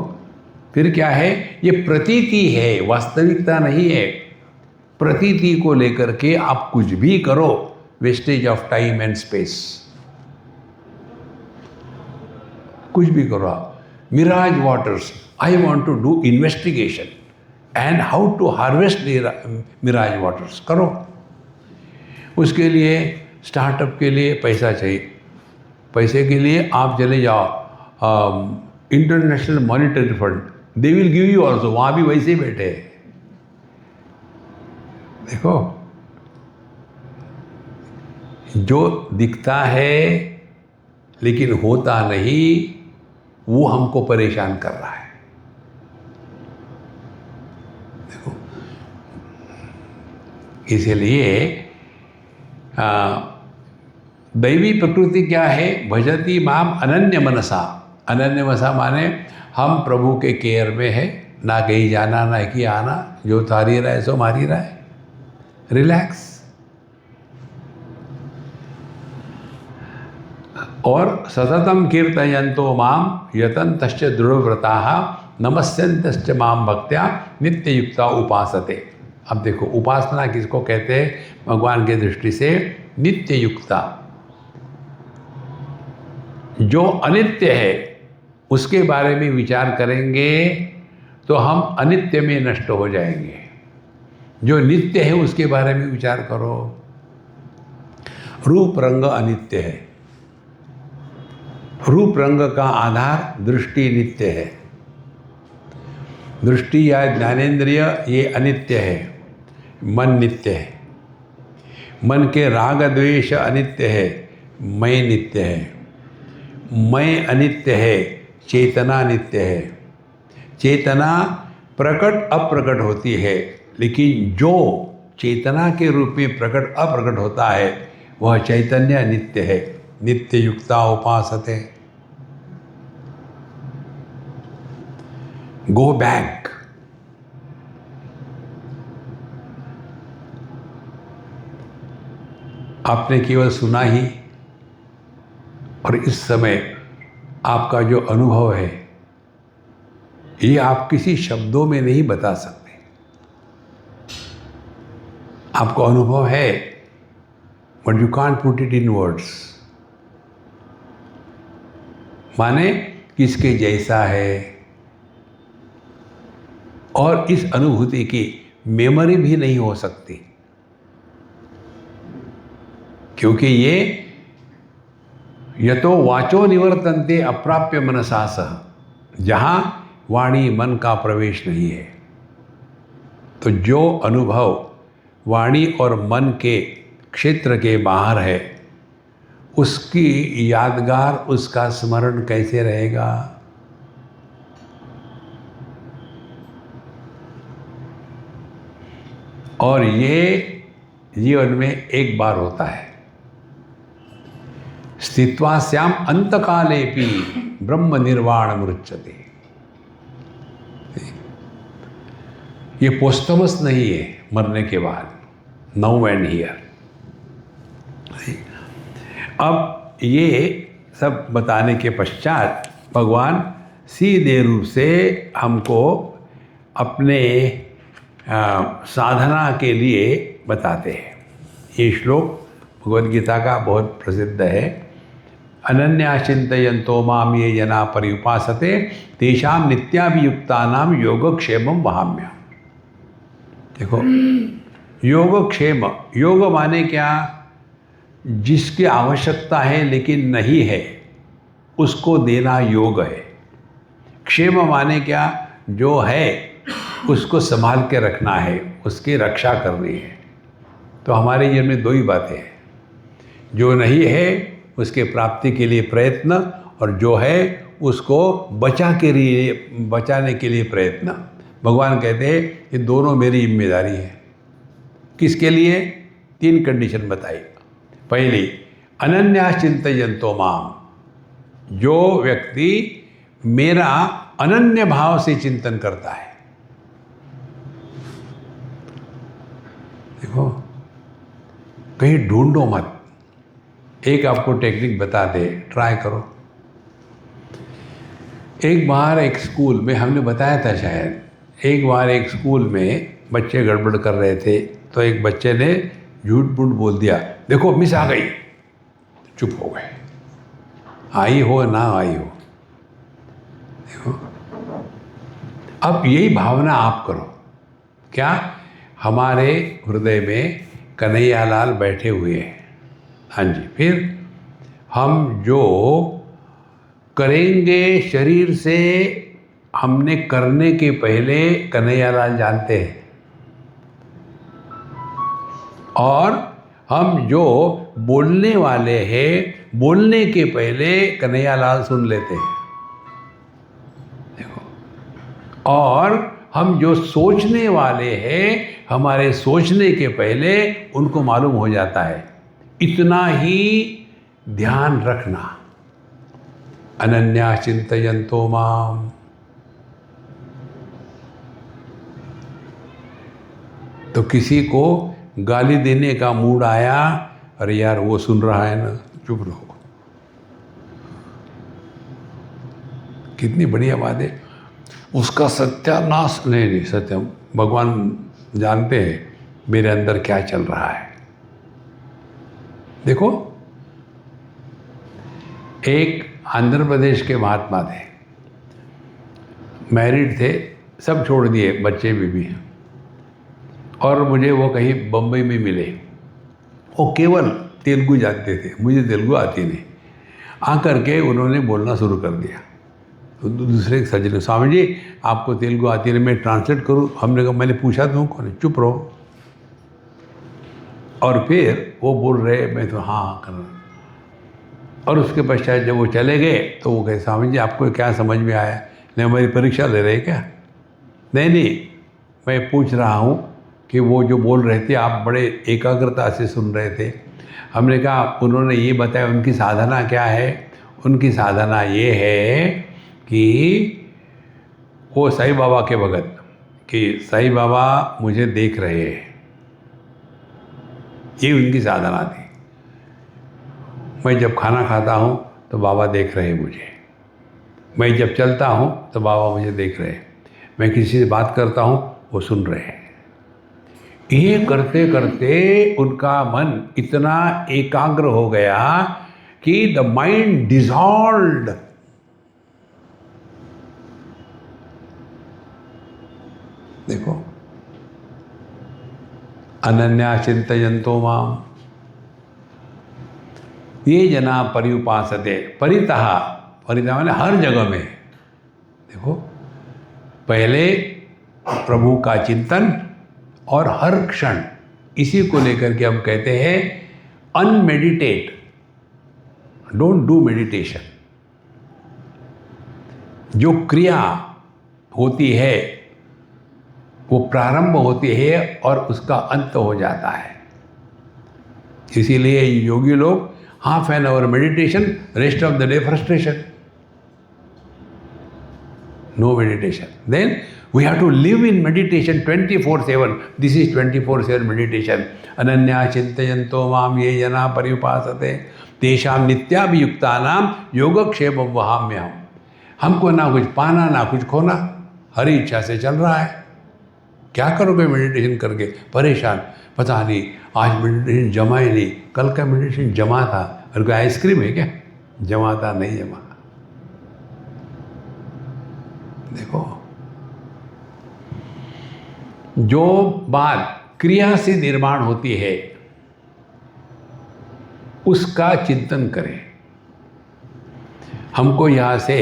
फिर क्या है? ये प्रतीति है, वास्तविकता नहीं है। प्रतीति को लेकर के आप कुछ भी करो, wastage of time and space. कुछ भी करो आप। Mirage waters, I want to do investigation and how to harvest mirage waters, करो। उसके लिए स्टार्टअप के लिए पैसा चाहिए। पैसे के लिए आप चले जाओ international monetary fund, they will give you also, वहाँ भी वैसे ही बैठे हैं। देखो, जो दिखता है लेकिन होता नहीं, वो हमको परेशान कर रहा है। देखो, इसीलिए दैवी प्रकृति क्या है? भजती माम अनन्य मनसा। अनन्य मनसा माने हम प्रभु के केयर में है, ना कहीं जाना ना कहीं आना, जो थारी रहा है सो मारी रहा है, रिलैक्स। और सततम कीर्तयन्तो माम यतन्तश्च दृढ़व्रताः नमस्यन्तश्च माम भक्त्या नित्ययुक्ता उपासते। अब देखो, उपासना किसको कहते हैं भगवान की दृष्टि से? नित्ययुक्ता। जो अनित्य है उसके बारे में विचार करेंगे तो हम अनित्य में नष्ट हो जाएंगे। जो नित्य है उसके बारे में विचार करो। रूप रंग अनित्य है, रूप रंग का आधार दृष्टि नित्य है। दृष्टि या ज्ञानेंद्रिय ये अनित्य है, मन नित्य है। मन के राग द्वेष अनित्य है, मैं नित्य है। मैं अनित्य है, चेतना नित्य है। चेतना प्रकट अप्रकट होती है, लेकिन जो चेतना के रूप में प्रकट अप्रकट होता है वह चैतन्य नित्य है। नित्य युक्ता उपासते। Go back. आपने केवल सुना ही, और इस समय आपका जो अनुभव है ये आप किसी शब्दों में नहीं बता सकते। आपको अनुभव है, but you can't put it in words. माने किसके जैसा है, और इस अनुभूति की मेमोरी भी नहीं हो सकती, क्योंकि ये यतो वाचो निवर्तन्ते अप्राप्य मनसा सह, जहाँ वाणी मन का प्रवेश नहीं है। तो जो अनुभव वाणी और मन के क्षेत्र के बाहर है, उसकी यादगार, उसका स्मरण कैसे रहेगा? और ये जीवन में एक बार होता है। स्थित्वास्याम अंतकालेपि ब्रह्म निर्वाण मुच्यते। ये पोस्टमस नहीं है, मरने के बाद, नाउ एंड हियर। अब ये सब बताने के पश्चात भगवान सीधे रूप से हमको अपने साधना के लिए बताते हैं। ये श्लोक भगवद गीता का बहुत प्रसिद्ध है। अनन्या चिंतयन्तो माम ये जना पर्युपासते तेषां नित्याभियुक्तानां योगक्षेमं वहाम्यहम्। देखो, योगक्षेम, योग माने क्या? जिसकी आवश्यकता है लेकिन नहीं है, उसको देना योग है। क्षेम माने क्या? जो है उसको संभाल के रखना है, उसकी रक्षा करनी है। तो हमारे जीवन में दो ही बातें हैं, जो नहीं है उसके प्राप्ति के लिए प्रयत्न, और जो है उसको बचाने के लिए प्रयत्न। भगवान कहते हैं ये दोनों मेरी जिम्मेदारी है। किसके लिए? 3 कंडीशन बताई। पहली, अनन्या चिंतयन्तो माम, जो व्यक्ति मेरा अनन्य भाव से चिंतन करता है। देखो, कहीं ढूंढो मत। एक आपको टेक्निक बता दे, ट्राई करो। एक बार एक स्कूल में, हमने बताया था शायद, एक बार एक स्कूल में बच्चे गड़बड़ कर रहे थे, तो एक बच्चे ने झूठ मूठ बोल दिया, देखो मिस आ गई। चुप हो गए, आई हो ना आई हो। देखो, अब यही भावना आप करो। क्या? हमारे हृदय में कन्हैयालाल बैठे हुए हैं। हाँ जी, फिर हम जो करेंगे शरीर से, हमने करने के पहले कन्हैयालाल जानते हैं, और हम जो बोलने वाले हैं, बोलने के पहले कन्हैयालाल सुन लेते हैं। देखो, और हम जो सोचने वाले हैं, हमारे सोचने के पहले उनको मालूम हो जाता है। इतना ही ध्यान रखना। अनन्या चिंतयन्तो माम। तो किसी को गाली देने का मूड आया, अरे यार वो सुन रहा है ना, चुप रहो। कितनी बढ़िया बात है। उसका सत्यानाश, नहीं सत्य, भगवान जानते हैं मेरे अंदर क्या चल रहा है। देखो, एक आंध्र प्रदेश के महात्मा थे, मैरिड थे, सब छोड़ दिए, बच्चे भी हैं, और मुझे वो कहीं बम्बई में मिले। वो केवल तेलुगु जानते थे, मुझे तेलुगु आती नहीं। आकर के उन्होंने बोलना शुरू कर दिया। तो दूसरे सज्जन, स्वामी जी आपको तेलुगु आती नहीं, मैं ट्रांसलेट करूँ? हमने कहा, मैंने पूछा तो कौन, चुप रहो। और फिर वो बोल रहे, मैं तो हाँ कर रहा। और उसके पश्चात जब वो चले गए तो वो कहे, स्वामी जी आपको क्या समझ में आया? नहीं, हमारी परीक्षा ले रहे क्या? नहीं, मैं पूछ रहा हूँ कि वो जो बोल रहे थे, आप बड़े एकाग्रता से सुन रहे थे। हमने कहा, उन्होंने ये बताया उनकी साधना क्या है। उनकी साधना ये है कि वो साईं बाबा के भगत, कि साईं बाबा मुझे देख रहे हैं, ये उनकी साधना थी। मैं जब खाना खाता हूँ तो बाबा देख रहे हैं मुझे, मैं जब चलता हूँ तो बाबा मुझे देख रहे हैं, मैं किसी से बात करता हूँ वो सुन रहे हैं। ये करते करते उनका मन इतना एकाग्र हो गया कि द माइंड डिसॉल्व्ड। देखो, अनन्या चिंतयन्तो माम ये जना पर्युपासते। परितः, परितः माने हर जगह में। देखो, पहले प्रभु का चिंतन और हर क्षण, इसी को लेकर के हम कहते हैं अनमेडिटेट, डोंट डू मेडिटेशन। जो क्रिया होती है वो प्रारंभ होती है और उसका अंत हो जाता है। इसीलिए योगी लोग half an hour meditation, rest of the day frustration, no meditation. Then we have to live in meditation 24/7. This is 24/7 meditation. अनन्या चिंतयन्तो माम ये जना पर्युपासते तेषां नित्याभियुक्तानां योगक्षेमं वहाम्यहम्। हमको ना कुछ पाना ना कुछ खोना, हरी इच्छा से चल रहा है। क्या करोगे मेडिटेशन करके? परेशान, पता नहीं आज मेडिटेशन जमा ही नहीं, कल का मेडिटेशन जमा था। और कोई आइसक्रीम है क्या? जमा था नहीं जमा। देखो, जो बात क्रिया से निर्माण होती है उसका चिंतन करें। हमको यहाँ से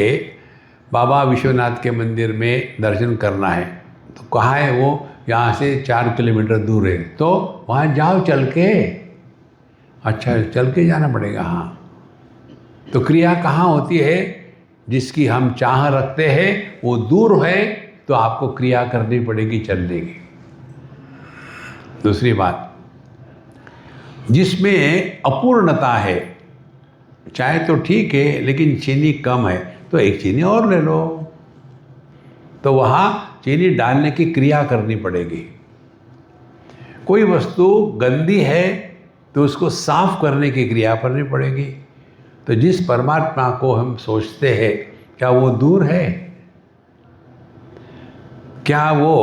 बाबा विश्वनाथ के मंदिर में दर्शन करना है, तो कहाँ है वो? यहाँ से 4 किलोमीटर दूर है, तो वहाँ जाओ चल के। अच्छा, चल के जाना पड़ेगा। हाँ, तो क्रिया कहाँ होती है? जिसकी हम चाह रखते हैं वो दूर है, तो आपको क्रिया करनी पड़ेगी चलने की। दूसरी बात, जिसमें अपूर्णता है, चाय तो ठीक है लेकिन चीनी कम है, तो एक चीनी और ले लो, तो वहाँ चीनी डालने की क्रिया करनी पड़ेगी। कोई वस्तु गंदी है तो उसको साफ करने की क्रिया करनी पड़ेगी। तो जिस परमात्मा को हम सोचते हैं, क्या वो दूर है? क्या वो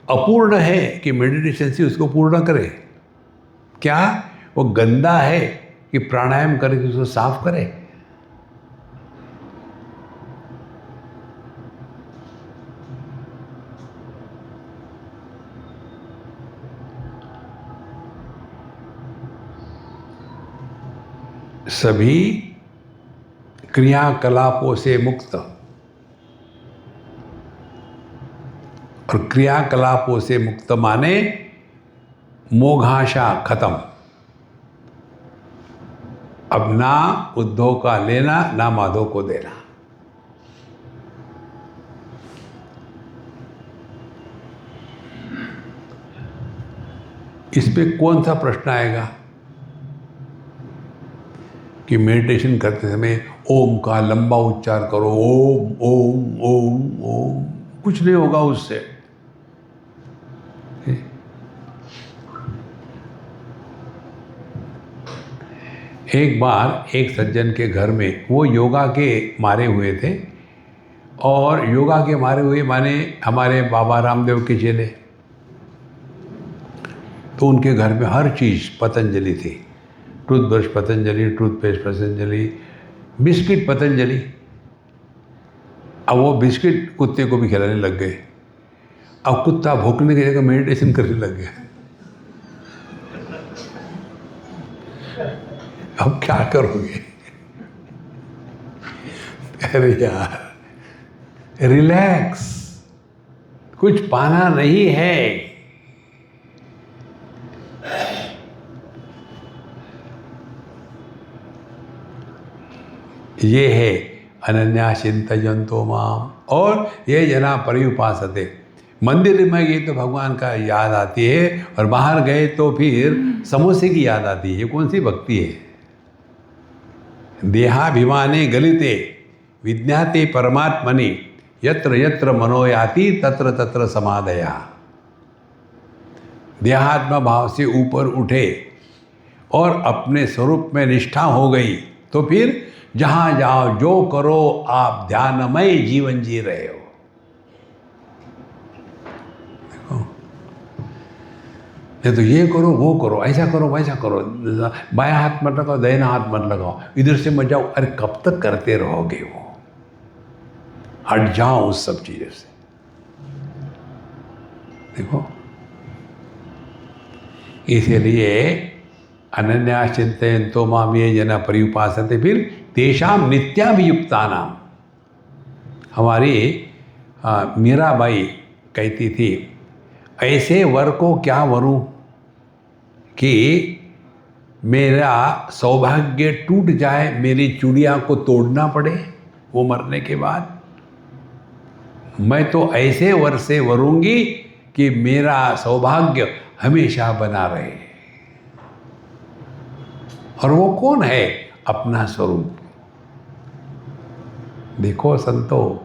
अपूर्ण है कि मेडिटेशन से उसको पूर्ण करे? क्या वो गंदा है कि प्राणायाम करके उसको साफ करे? सभी क्रियाकलापों से मुक्त, और क्रियाकलापों से मुक्त माने मोघाशा खत्म। अब ना उद्धव का लेना ना माधव को देना। इस पे कौन सा प्रश्न आएगा कि मेडिटेशन करते समय ओम का लंबा उच्चार करो, ओम ओम ओम ओम? कुछ नहीं होगा उससे। एक बार एक सज्जन के घर में, वो योगा के मारे हुए थे, और योगा के मारे हुए माने हमारे बाबा रामदेव के चेले। तो उनके घर में हर चीज़ पतंजलि थी। Toothbrush Patanjali, toothpaste Patanjali, biscuit Patanjali. अब वो बिस्किट कुत्ते को भी खिलाने लग गए। अब कुत्ता भूखने की जगह मेडिटेशन करने लग गया। अब क्या करोगे? अरे यार, रिलैक्स, कुछ पाना नहीं है। ये है अनन्या चिंतयन्तो माम, और ये जना पर्युपासते। मंदिर में गए तो भगवान का याद आती है, और बाहर गए तो फिर समोसे की याद आती है। ये कौन सी भक्ति है? देहाभिमाने गलिते विज्ञाते परमात्मनि यत्र यत्र मनोयाति तत्र तत्र समादया। देहात्म भाव से ऊपर उठे और अपने स्वरूप में निष्ठा हो गई, तो फिर जहाँ जाओ जो करो आप ध्यानमय जीवन जी रहे हो। देखो, नहीं तो ये करो वो करो, ऐसा करो वैसा करो, बायां हाथ मत लगाओ दाहिना हाथ मत लगाओ, इधर से मत जाओ। अरे कब तक करते रहोगे? वो हट जाओ उस सब चीज़ों से। देखो, इसीलिए अनन्या चिंतयन्तो माम ये जना पर्युपासते, फिर तेषाम नित्याभियुक्ता नाम। हमारी मीराबाई कहती थी, ऐसे वर को क्या वरूं कि मेरा सौभाग्य टूट जाए, मेरी चूड़िया को तोड़ना पड़े वो मरने के बाद। मैं तो ऐसे वर से वरूंगी कि मेरा सौभाग्य हमेशा बना रहे। और वो कौन है? अपना स्वरूप। देखो संतो,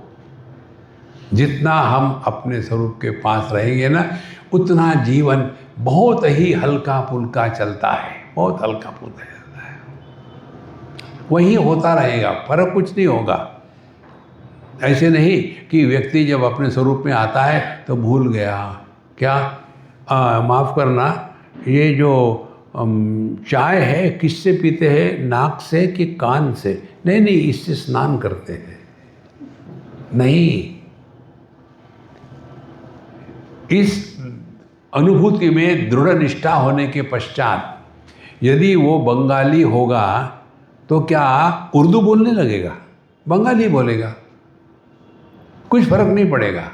जितना हम अपने स्वरूप के पास रहेंगे ना, उतना जीवन बहुत ही हल्का फुल्का चलता है, बहुत हल्का फुल्का चलता है। वही होता रहेगा, फर्क कुछ नहीं होगा। ऐसे नहीं कि व्यक्ति जब अपने स्वरूप में आता है तो भूल गया क्या, माफ़ करना, ये जो चाय है किससे पीते हैं, नाक से कि कान से? नहीं नहीं, इससे स्नान करते हैं। नहीं, इस अनुभूति में दृढ़ निष्ठा होने के पश्चात यदि वो बंगाली होगा तो क्या उर्दू बोलने लगेगा? बंगाली बोलेगा, कुछ फर्क नहीं पड़ेगा।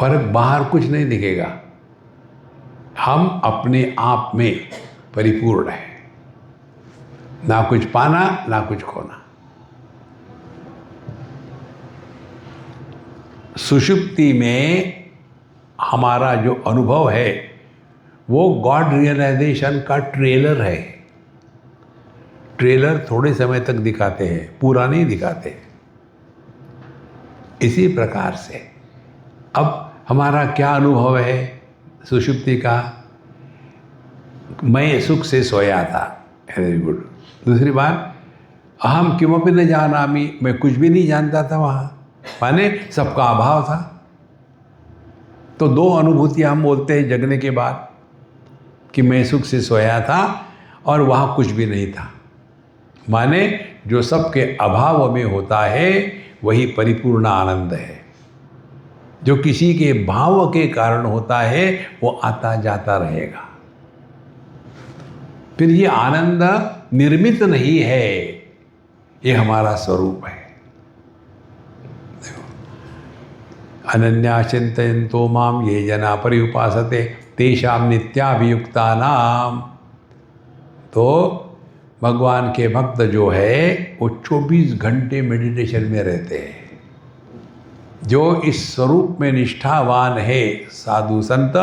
फर्क बाहर कुछ नहीं दिखेगा। हम अपने आप में परिपूर्ण हैं, ना कुछ पाना ना कुछ खोना। सुषुप्ति में हमारा जो अनुभव है वो गॉड रियलाइजेशन का ट्रेलर है। ट्रेलर थोड़े समय तक दिखाते हैं, पूरा नहीं दिखाते। इसी प्रकार से अब हमारा क्या अनुभव है सुषुप्ति का? मैं सुख से सोया था, वेरी गुड। दूसरी बात, अहम किमपि न जानामि, मैं कुछ भी नहीं जानता था वहाँ, माने सबका अभाव था। तो दो अनुभूतियाँ हम बोलते हैं जगने के बाद कि मैं सुख से सोया था और वहाँ कुछ भी नहीं था। माने जो सबके अभाव में होता है वही परिपूर्ण आनंद है। जो किसी के भाव के कारण होता है वो आता जाता रहेगा। फिर ये आनंद निर्मित नहीं है, ये हमारा स्वरूप है। अनन्या चिंतयन्तो माम ये जना पर्युपासते तेषाम नित्याभियुक्ता नाम। तो भगवान के भक्त जो है वो 24 घंटे मेडिटेशन में रहते हैं। जो इस स्वरूप में निष्ठावान है साधु संत,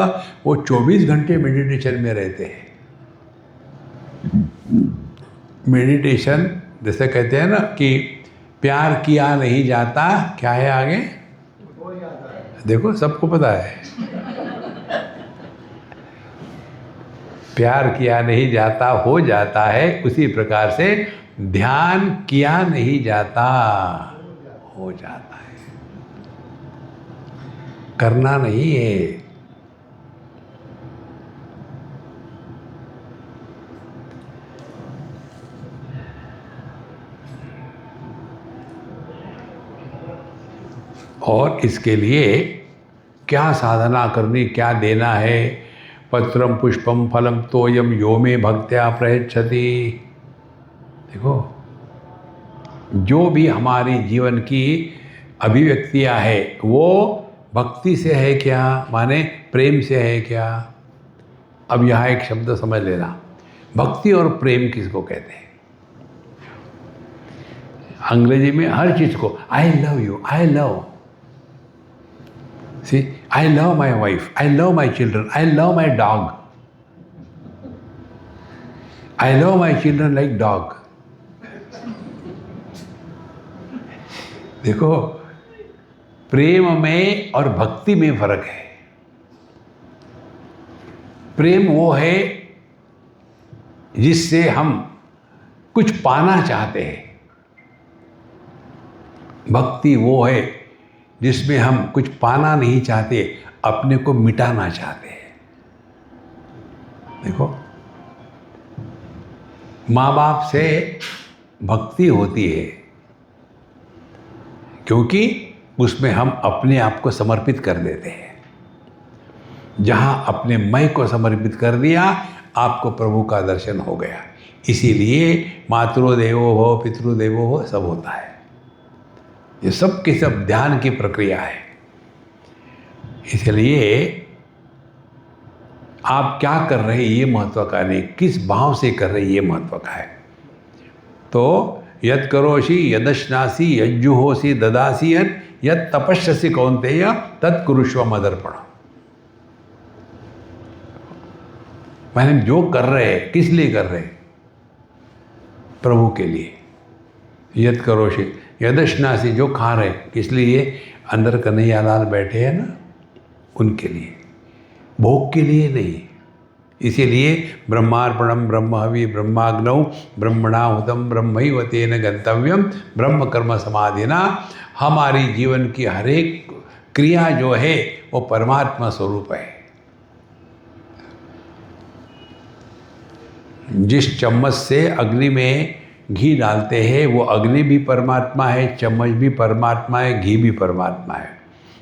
वो 24 घंटे मेडिटेशन में रहते हैं। मेडिटेशन जैसे कहते हैं ना कि प्यार किया नहीं जाता, क्या है आगे? देखो सबको पता है। प्यार किया नहीं जाता, हो जाता है। उसी प्रकार से ध्यान किया नहीं जाता, हो जाता है। करना नहीं है। और इसके लिए क्या साधना करनी, क्या देना है? पत्रम पुष्पम फलम तोयम यो मे भक्त्या प्रयच्छति। देखो, जो भी हमारी जीवन की अभिव्यक्तियां है वो भक्ति से है क्या, माने प्रेम से है क्या? अब यहाँ एक शब्द समझ लेना, भक्ति और प्रेम किसको कहते हैं? अंग्रेजी में हर चीज को I love you, I love, see, I love my wife, I love my children, I love my dog, I love my children like dog. देखो, प्रेम में और भक्ति में फर्क है। प्रेम वो है जिससे हम कुछ पाना चाहते हैं। भक्ति वो है जिसमें हम कुछ पाना नहीं चाहते, अपने को मिटाना चाहते हैं। देखो, माँ बाप से भक्ति होती है क्योंकि उसमें हम अपने आप को समर्पित कर देते हैं। जहाँ अपने मैं को समर्पित कर दिया, आपको प्रभु का दर्शन हो गया। इसीलिए मातृ देवो भव पितृ देवो भव सब होता है। ये सब के सब ध्यान की प्रक्रिया है। इसलिए आप क्या कर रहे हैं ये महत्व का नहीं, किस भाव से कर रहे हैं ये महत्व का है। तो यद करोषि यदश्नासी यज्जुहोषि ददासी यद तपस्यसि कौन्तेय तत्कुरुष्व मदर्पण। मैंने जो कर रहे हैं किस लिए कर रहे हैं? प्रभु के लिए। यद करोषि यदश्नासी जो खा रहे किस लिए? अंदर कन्हैया लाल बैठे हैं ना, उनके लिए, भोग के लिए नहीं। इसीलिए ब्रह्मार्पणम ब्रह्महवि ब्रह्माग्नौ ब्रह्मणाहुतम ब्रह्मैव तेन गंतव्यम ब्रह्म कर्म समाधिना। हमारी जीवन की हर एक क्रिया जो है वो परमात्मा स्वरूप है। जिस चम्मच से अग्नि में घी डालते हैं वो अग्नि भी परमात्मा है, चम्मच भी परमात्मा है, घी भी परमात्मा है।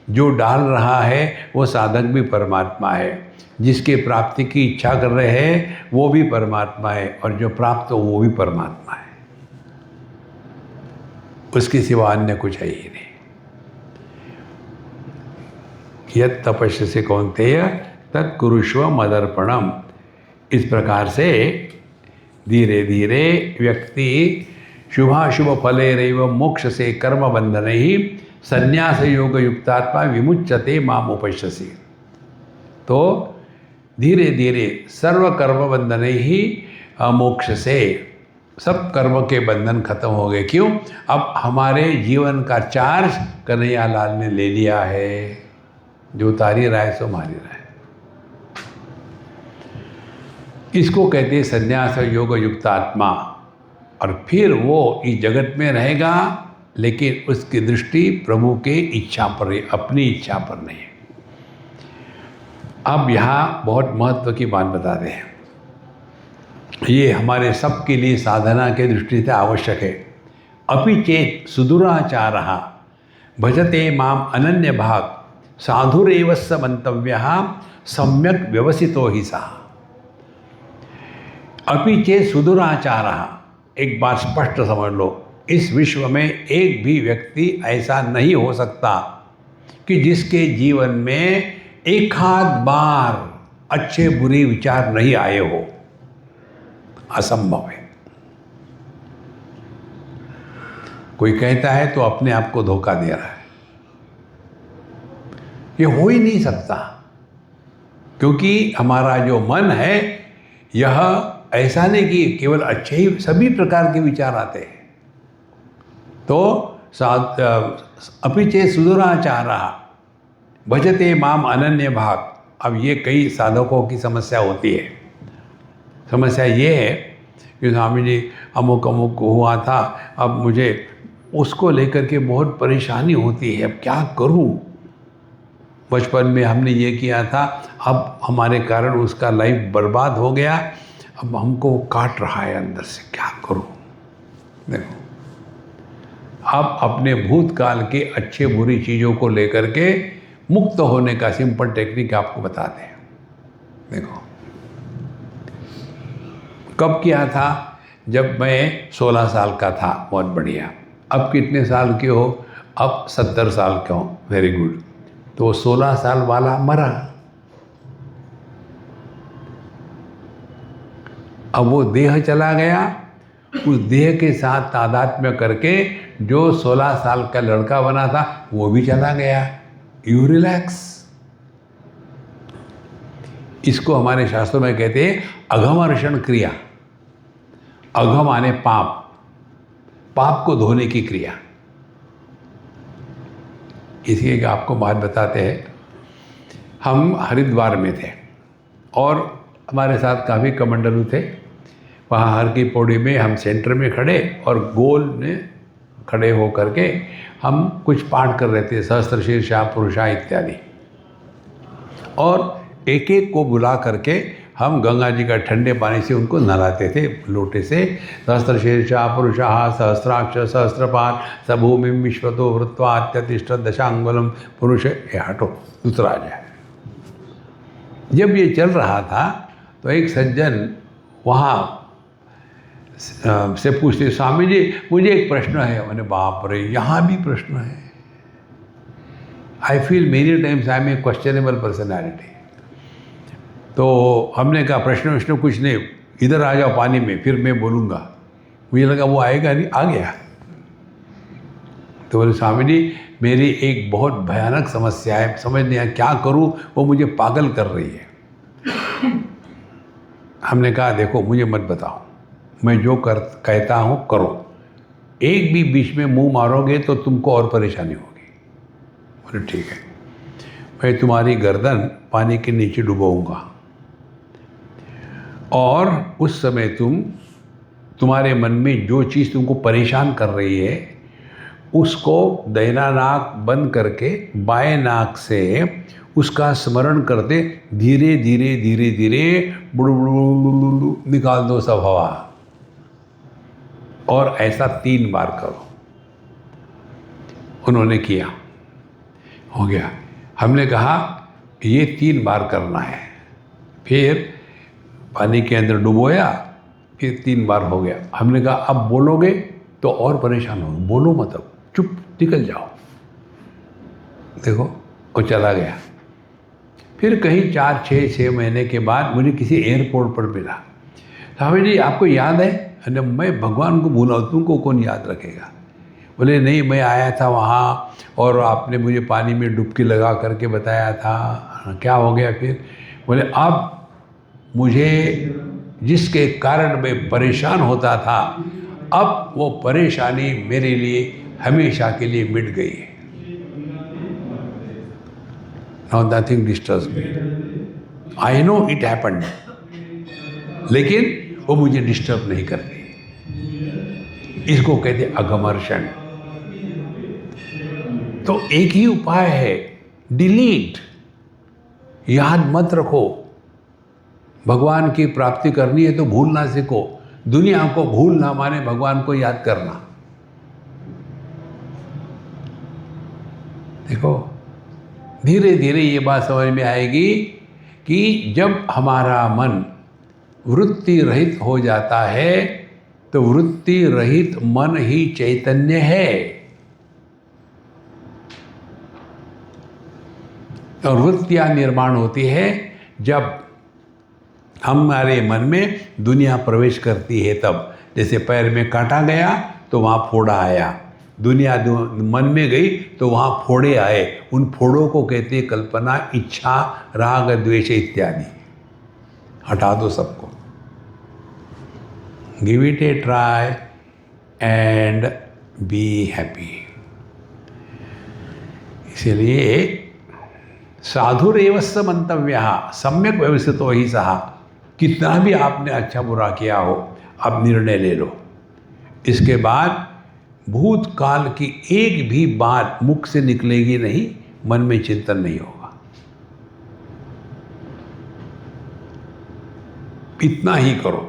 जो डाल रहा है वो साधक भी परमात्मा है। जिसके प्राप्ति की इच्छा कर रहे हैं वो भी परमात्मा है, और जो प्राप्त हो वो भी परमात्मा है। उसके सिवा अन्य कुछ है ही नहीं। यत् तपस्यसि कौन्तेय तत्कुरुष्व मदर्पणम। इस प्रकार से धीरे धीरे व्यक्ति शुभाशुभ फलेरैव मोक्ष से कर्म बंधन ही संन्यास योग युक्तात्मा विमुच्यते माम उपश्यसि। तो धीरे धीरे सर्व कर्म बंधन ही मोक्ष से सब कर्म के बंधन खत्म हो गए। क्यों? अब हमारे जीवन का चार्ज कन्हैया लाल ने ले लिया है। जो तारी रहा है सो मारी रहा है। इसको कहते हैं संन्यास योग युक्त आत्मा। और फिर वो इस जगत में रहेगा, लेकिन उसकी दृष्टि प्रभु के इच्छा पर है, अपनी इच्छा पर नहीं। अब यहाँ बहुत महत्व की बात बता दें। ये हमारे सब के लिए साधना के दृष्टि से आवश्यक है। अपि चेत सुदुराचारः भजते माम अनन्य भाग साधुरेव स मंतव्यः सम्यक व्यवसितो हि सः। अपि चेत सुदुराचारः, एक बात स्पष्ट समझ लो, इस विश्व में एक भी व्यक्ति ऐसा नहीं हो सकता कि जिसके जीवन में एक आध बार अच्छे बुरे विचार नहीं आए हो। असंभव है। कोई कहता है तो अपने आप को धोखा दे रहा है। ये हो ही नहीं सकता, क्योंकि हमारा जो मन है यह ऐसा नहीं कि केवल अच्छे ही, सभी प्रकार के विचार आते हैं। तो अपि चेत् सुदुराचारः भजते माम अनन्य भाग। अब ये कई साधकों की समस्या होती है। समस्या ये है कि स्वामी जी अमुक अमुक हुआ था, अब मुझे उसको लेकर के बहुत परेशानी होती है, अब क्या करूं? बचपन में हमने ये किया था, अब हमारे कारण उसका लाइफ बर्बाद हो गया, अब हमको काट रहा है अंदर से, क्या करूं? देखो, आप अपने भूतकाल के अच्छे बुरी चीज़ों को लेकर के मुक्त होने का सिंपल टेक्निक आपको बता दें। देखो, कब किया था? जब मैं 16 साल का था, बहुत बढ़िया। अब कितने साल के हो? अब 70 साल का हो, वेरी गुड। तो 16 साल वाला मरा, अब वो देह चला गया। उस देह के साथ तादात्म्य करके जो 16 साल का लड़का बना था वो भी चला गया। You relax. इसको हमारे शास्त्रों में कहते हैं अघमर्षण क्रिया। अघम आने पाप, पाप को धोने की क्रिया। इसलिए कि आपको बात बताते हैं, हम हरिद्वार में थे और हमारे साथ काफ़ी कमंडलू थे। वहाँ हर की पौड़ी में हम सेंटर में खड़े और गोल में खड़े हो करके हम कुछ पाठ कर रहे थे, सहस्त्र शीर्षा पुरुषा इत्यादि। और एक एक को बुला करके हम गंगा जी का ठंडे पानी से उनको नहलाते थे लोटे से। सहस्त्र शीर्षा पुरुषः सहस्राक्ष सहस्रपाद स भूमि विश्वतो वृत्वा अत्यतिष्ठ दशांगुलम पुरुष। ये हटो, दूसरा आ जाए। जब ये चल रहा था तो एक सज्जन वहाँ से पूछते, स्वामी जी मुझे एक प्रश्न है। मैंने बाप रे, यहाँ भी प्रश्न है। I feel many times I am a questionable personality. तो हमने कहा प्रश्न कुछ नहीं, इधर आ जाओ पानी में, फिर मैं बोलूँगा। मुझे लगा वो आएगा नहीं, आ गया। तो बोले स्वामी जी मेरी एक बहुत भयानक समस्या है, समझ नहीं आया क्या करूँ, वो मुझे पागल कर रही है। हमने कहा देखो मुझे मत बताओ, मैं जो कहता हूँ करो, एक भी बीच में मुंह मारोगे तो तुमको और परेशानी होगी। बोले ठीक है, मैं तुम्हारी गर्दन पानी के नीचे डुबोऊंगा और उस समय तुम्हारे मन में जो चीज़ तुमको परेशान कर रही है उसको दाहिना नाक बंद करके बाएं नाक से उसका स्मरण करते धीरे धीरे धीरे धीरे बुड़बुड़बुड़बुड़ निकाल दो सब हवा, और ऐसा 3 बार करो। उन्होंने किया, हो गया। हमने कहा ये 3 बार करना है। फिर पानी के अंदर डुबोया, फिर 3 बार हो गया। हमने कहा अब बोलोगे तो और परेशान हो, बोलो मत, अब चुप निकल जाओ। देखो वो चला गया। फिर कहीं 4-6 महीने के बाद मुझे किसी एयरपोर्ट पर मिला, स्वामी जी आपको याद है? अरे मैं भगवान को भूला, तुमको कौन याद रखेगा? बोले नहीं, मैं आया था वहाँ और आपने मुझे पानी में डुबकी लगा करके बताया था। क्या हो गया फिर? बोले अब मुझे जिसके कारण मैं परेशान होता था, अब वो परेशानी मेरे लिए हमेशा के लिए मिट गई है। Now nothing disturbs me. I know it happened, लेकिन वो मुझे डिस्टर्ब नहीं करती। इसको कहते अगमर्षण। तो एक ही उपाय है, डिलीट। याद मत रखो। भगवान की प्राप्ति करनी है तो भूलना सीखो। दुनिया को भूलना माने भगवान को याद करना। देखो धीरे धीरे ये बात समझ में आएगी कि जब हमारा मन वृत्ति रहित हो जाता है तो वृत्ति रहित मन ही चैतन्य है। और वृत्तियाँ निर्माण होती है जब हमारे मन में दुनिया प्रवेश करती है तब। जैसे पैर में काटा गया तो वहाँ फोड़ा आया, दुनिया मन में गई तो वहाँ फोड़े आए। उन फोड़ों को कहते हैं कल्पना, इच्छा, राग, द्वेष इत्यादि। हटा दो सबको। Give it A try and be happy. इसीलिए साधुरेवस्य मंतव्यः सम्यक व्यवस्थितो ही सहा। कितना भी आपने अच्छा बुरा किया हो, अब निर्णय ले लो। इसके बाद भूतकाल की एक भी बात मुख से निकलेगी नहीं, मन में चिंतन नहीं होगा। इतना ही करो।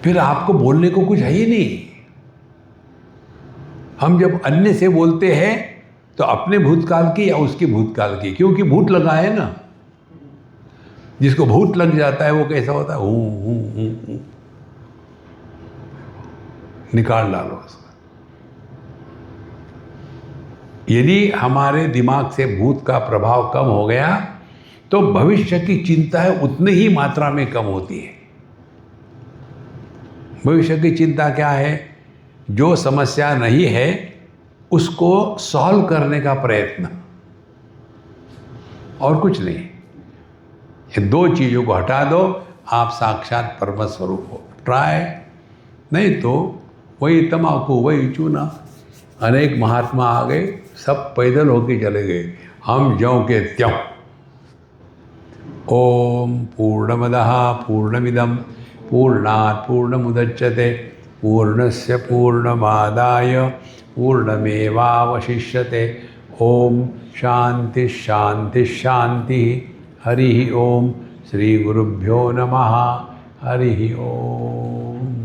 फिर आपको बोलने को कुछ है ही नहीं। हम जब अन्य से बोलते हैं तो अपने भूतकाल की या उसके भूतकाल की, क्योंकि भूत लगा है ना। जिसको भूत लग जाता है वो कैसा होता है? हूं। निकाल डालो उसका। यदि हमारे दिमाग से भूत का प्रभाव कम हो गया तो भविष्य की चिंताएं उतनी ही मात्रा में कम होती है। भविष्य की चिंता क्या है? जो समस्या नहीं है उसको सॉल्व करने का प्रयत्न, और कुछ नहीं। ये 2 चीज़ों को हटा दो, आप साक्षात परम स्वरूप हो। ट्राई, नहीं तो वही तम्बाकू, वही चूना। अनेक महात्मा आ गए, सब पैदल होके चले गए, हम ज्यों के त्यों। ओम पूर्णमदः पूर्णमिदं पूर्णात् पूर्णमुदच्यते पूर्णस्य पूर्णमादाय पूर्णमेवावशिष्यते। ओम शांति शांति शांति। हरि ओम। श्री गुरुभ्यो नमः। हरि ओम।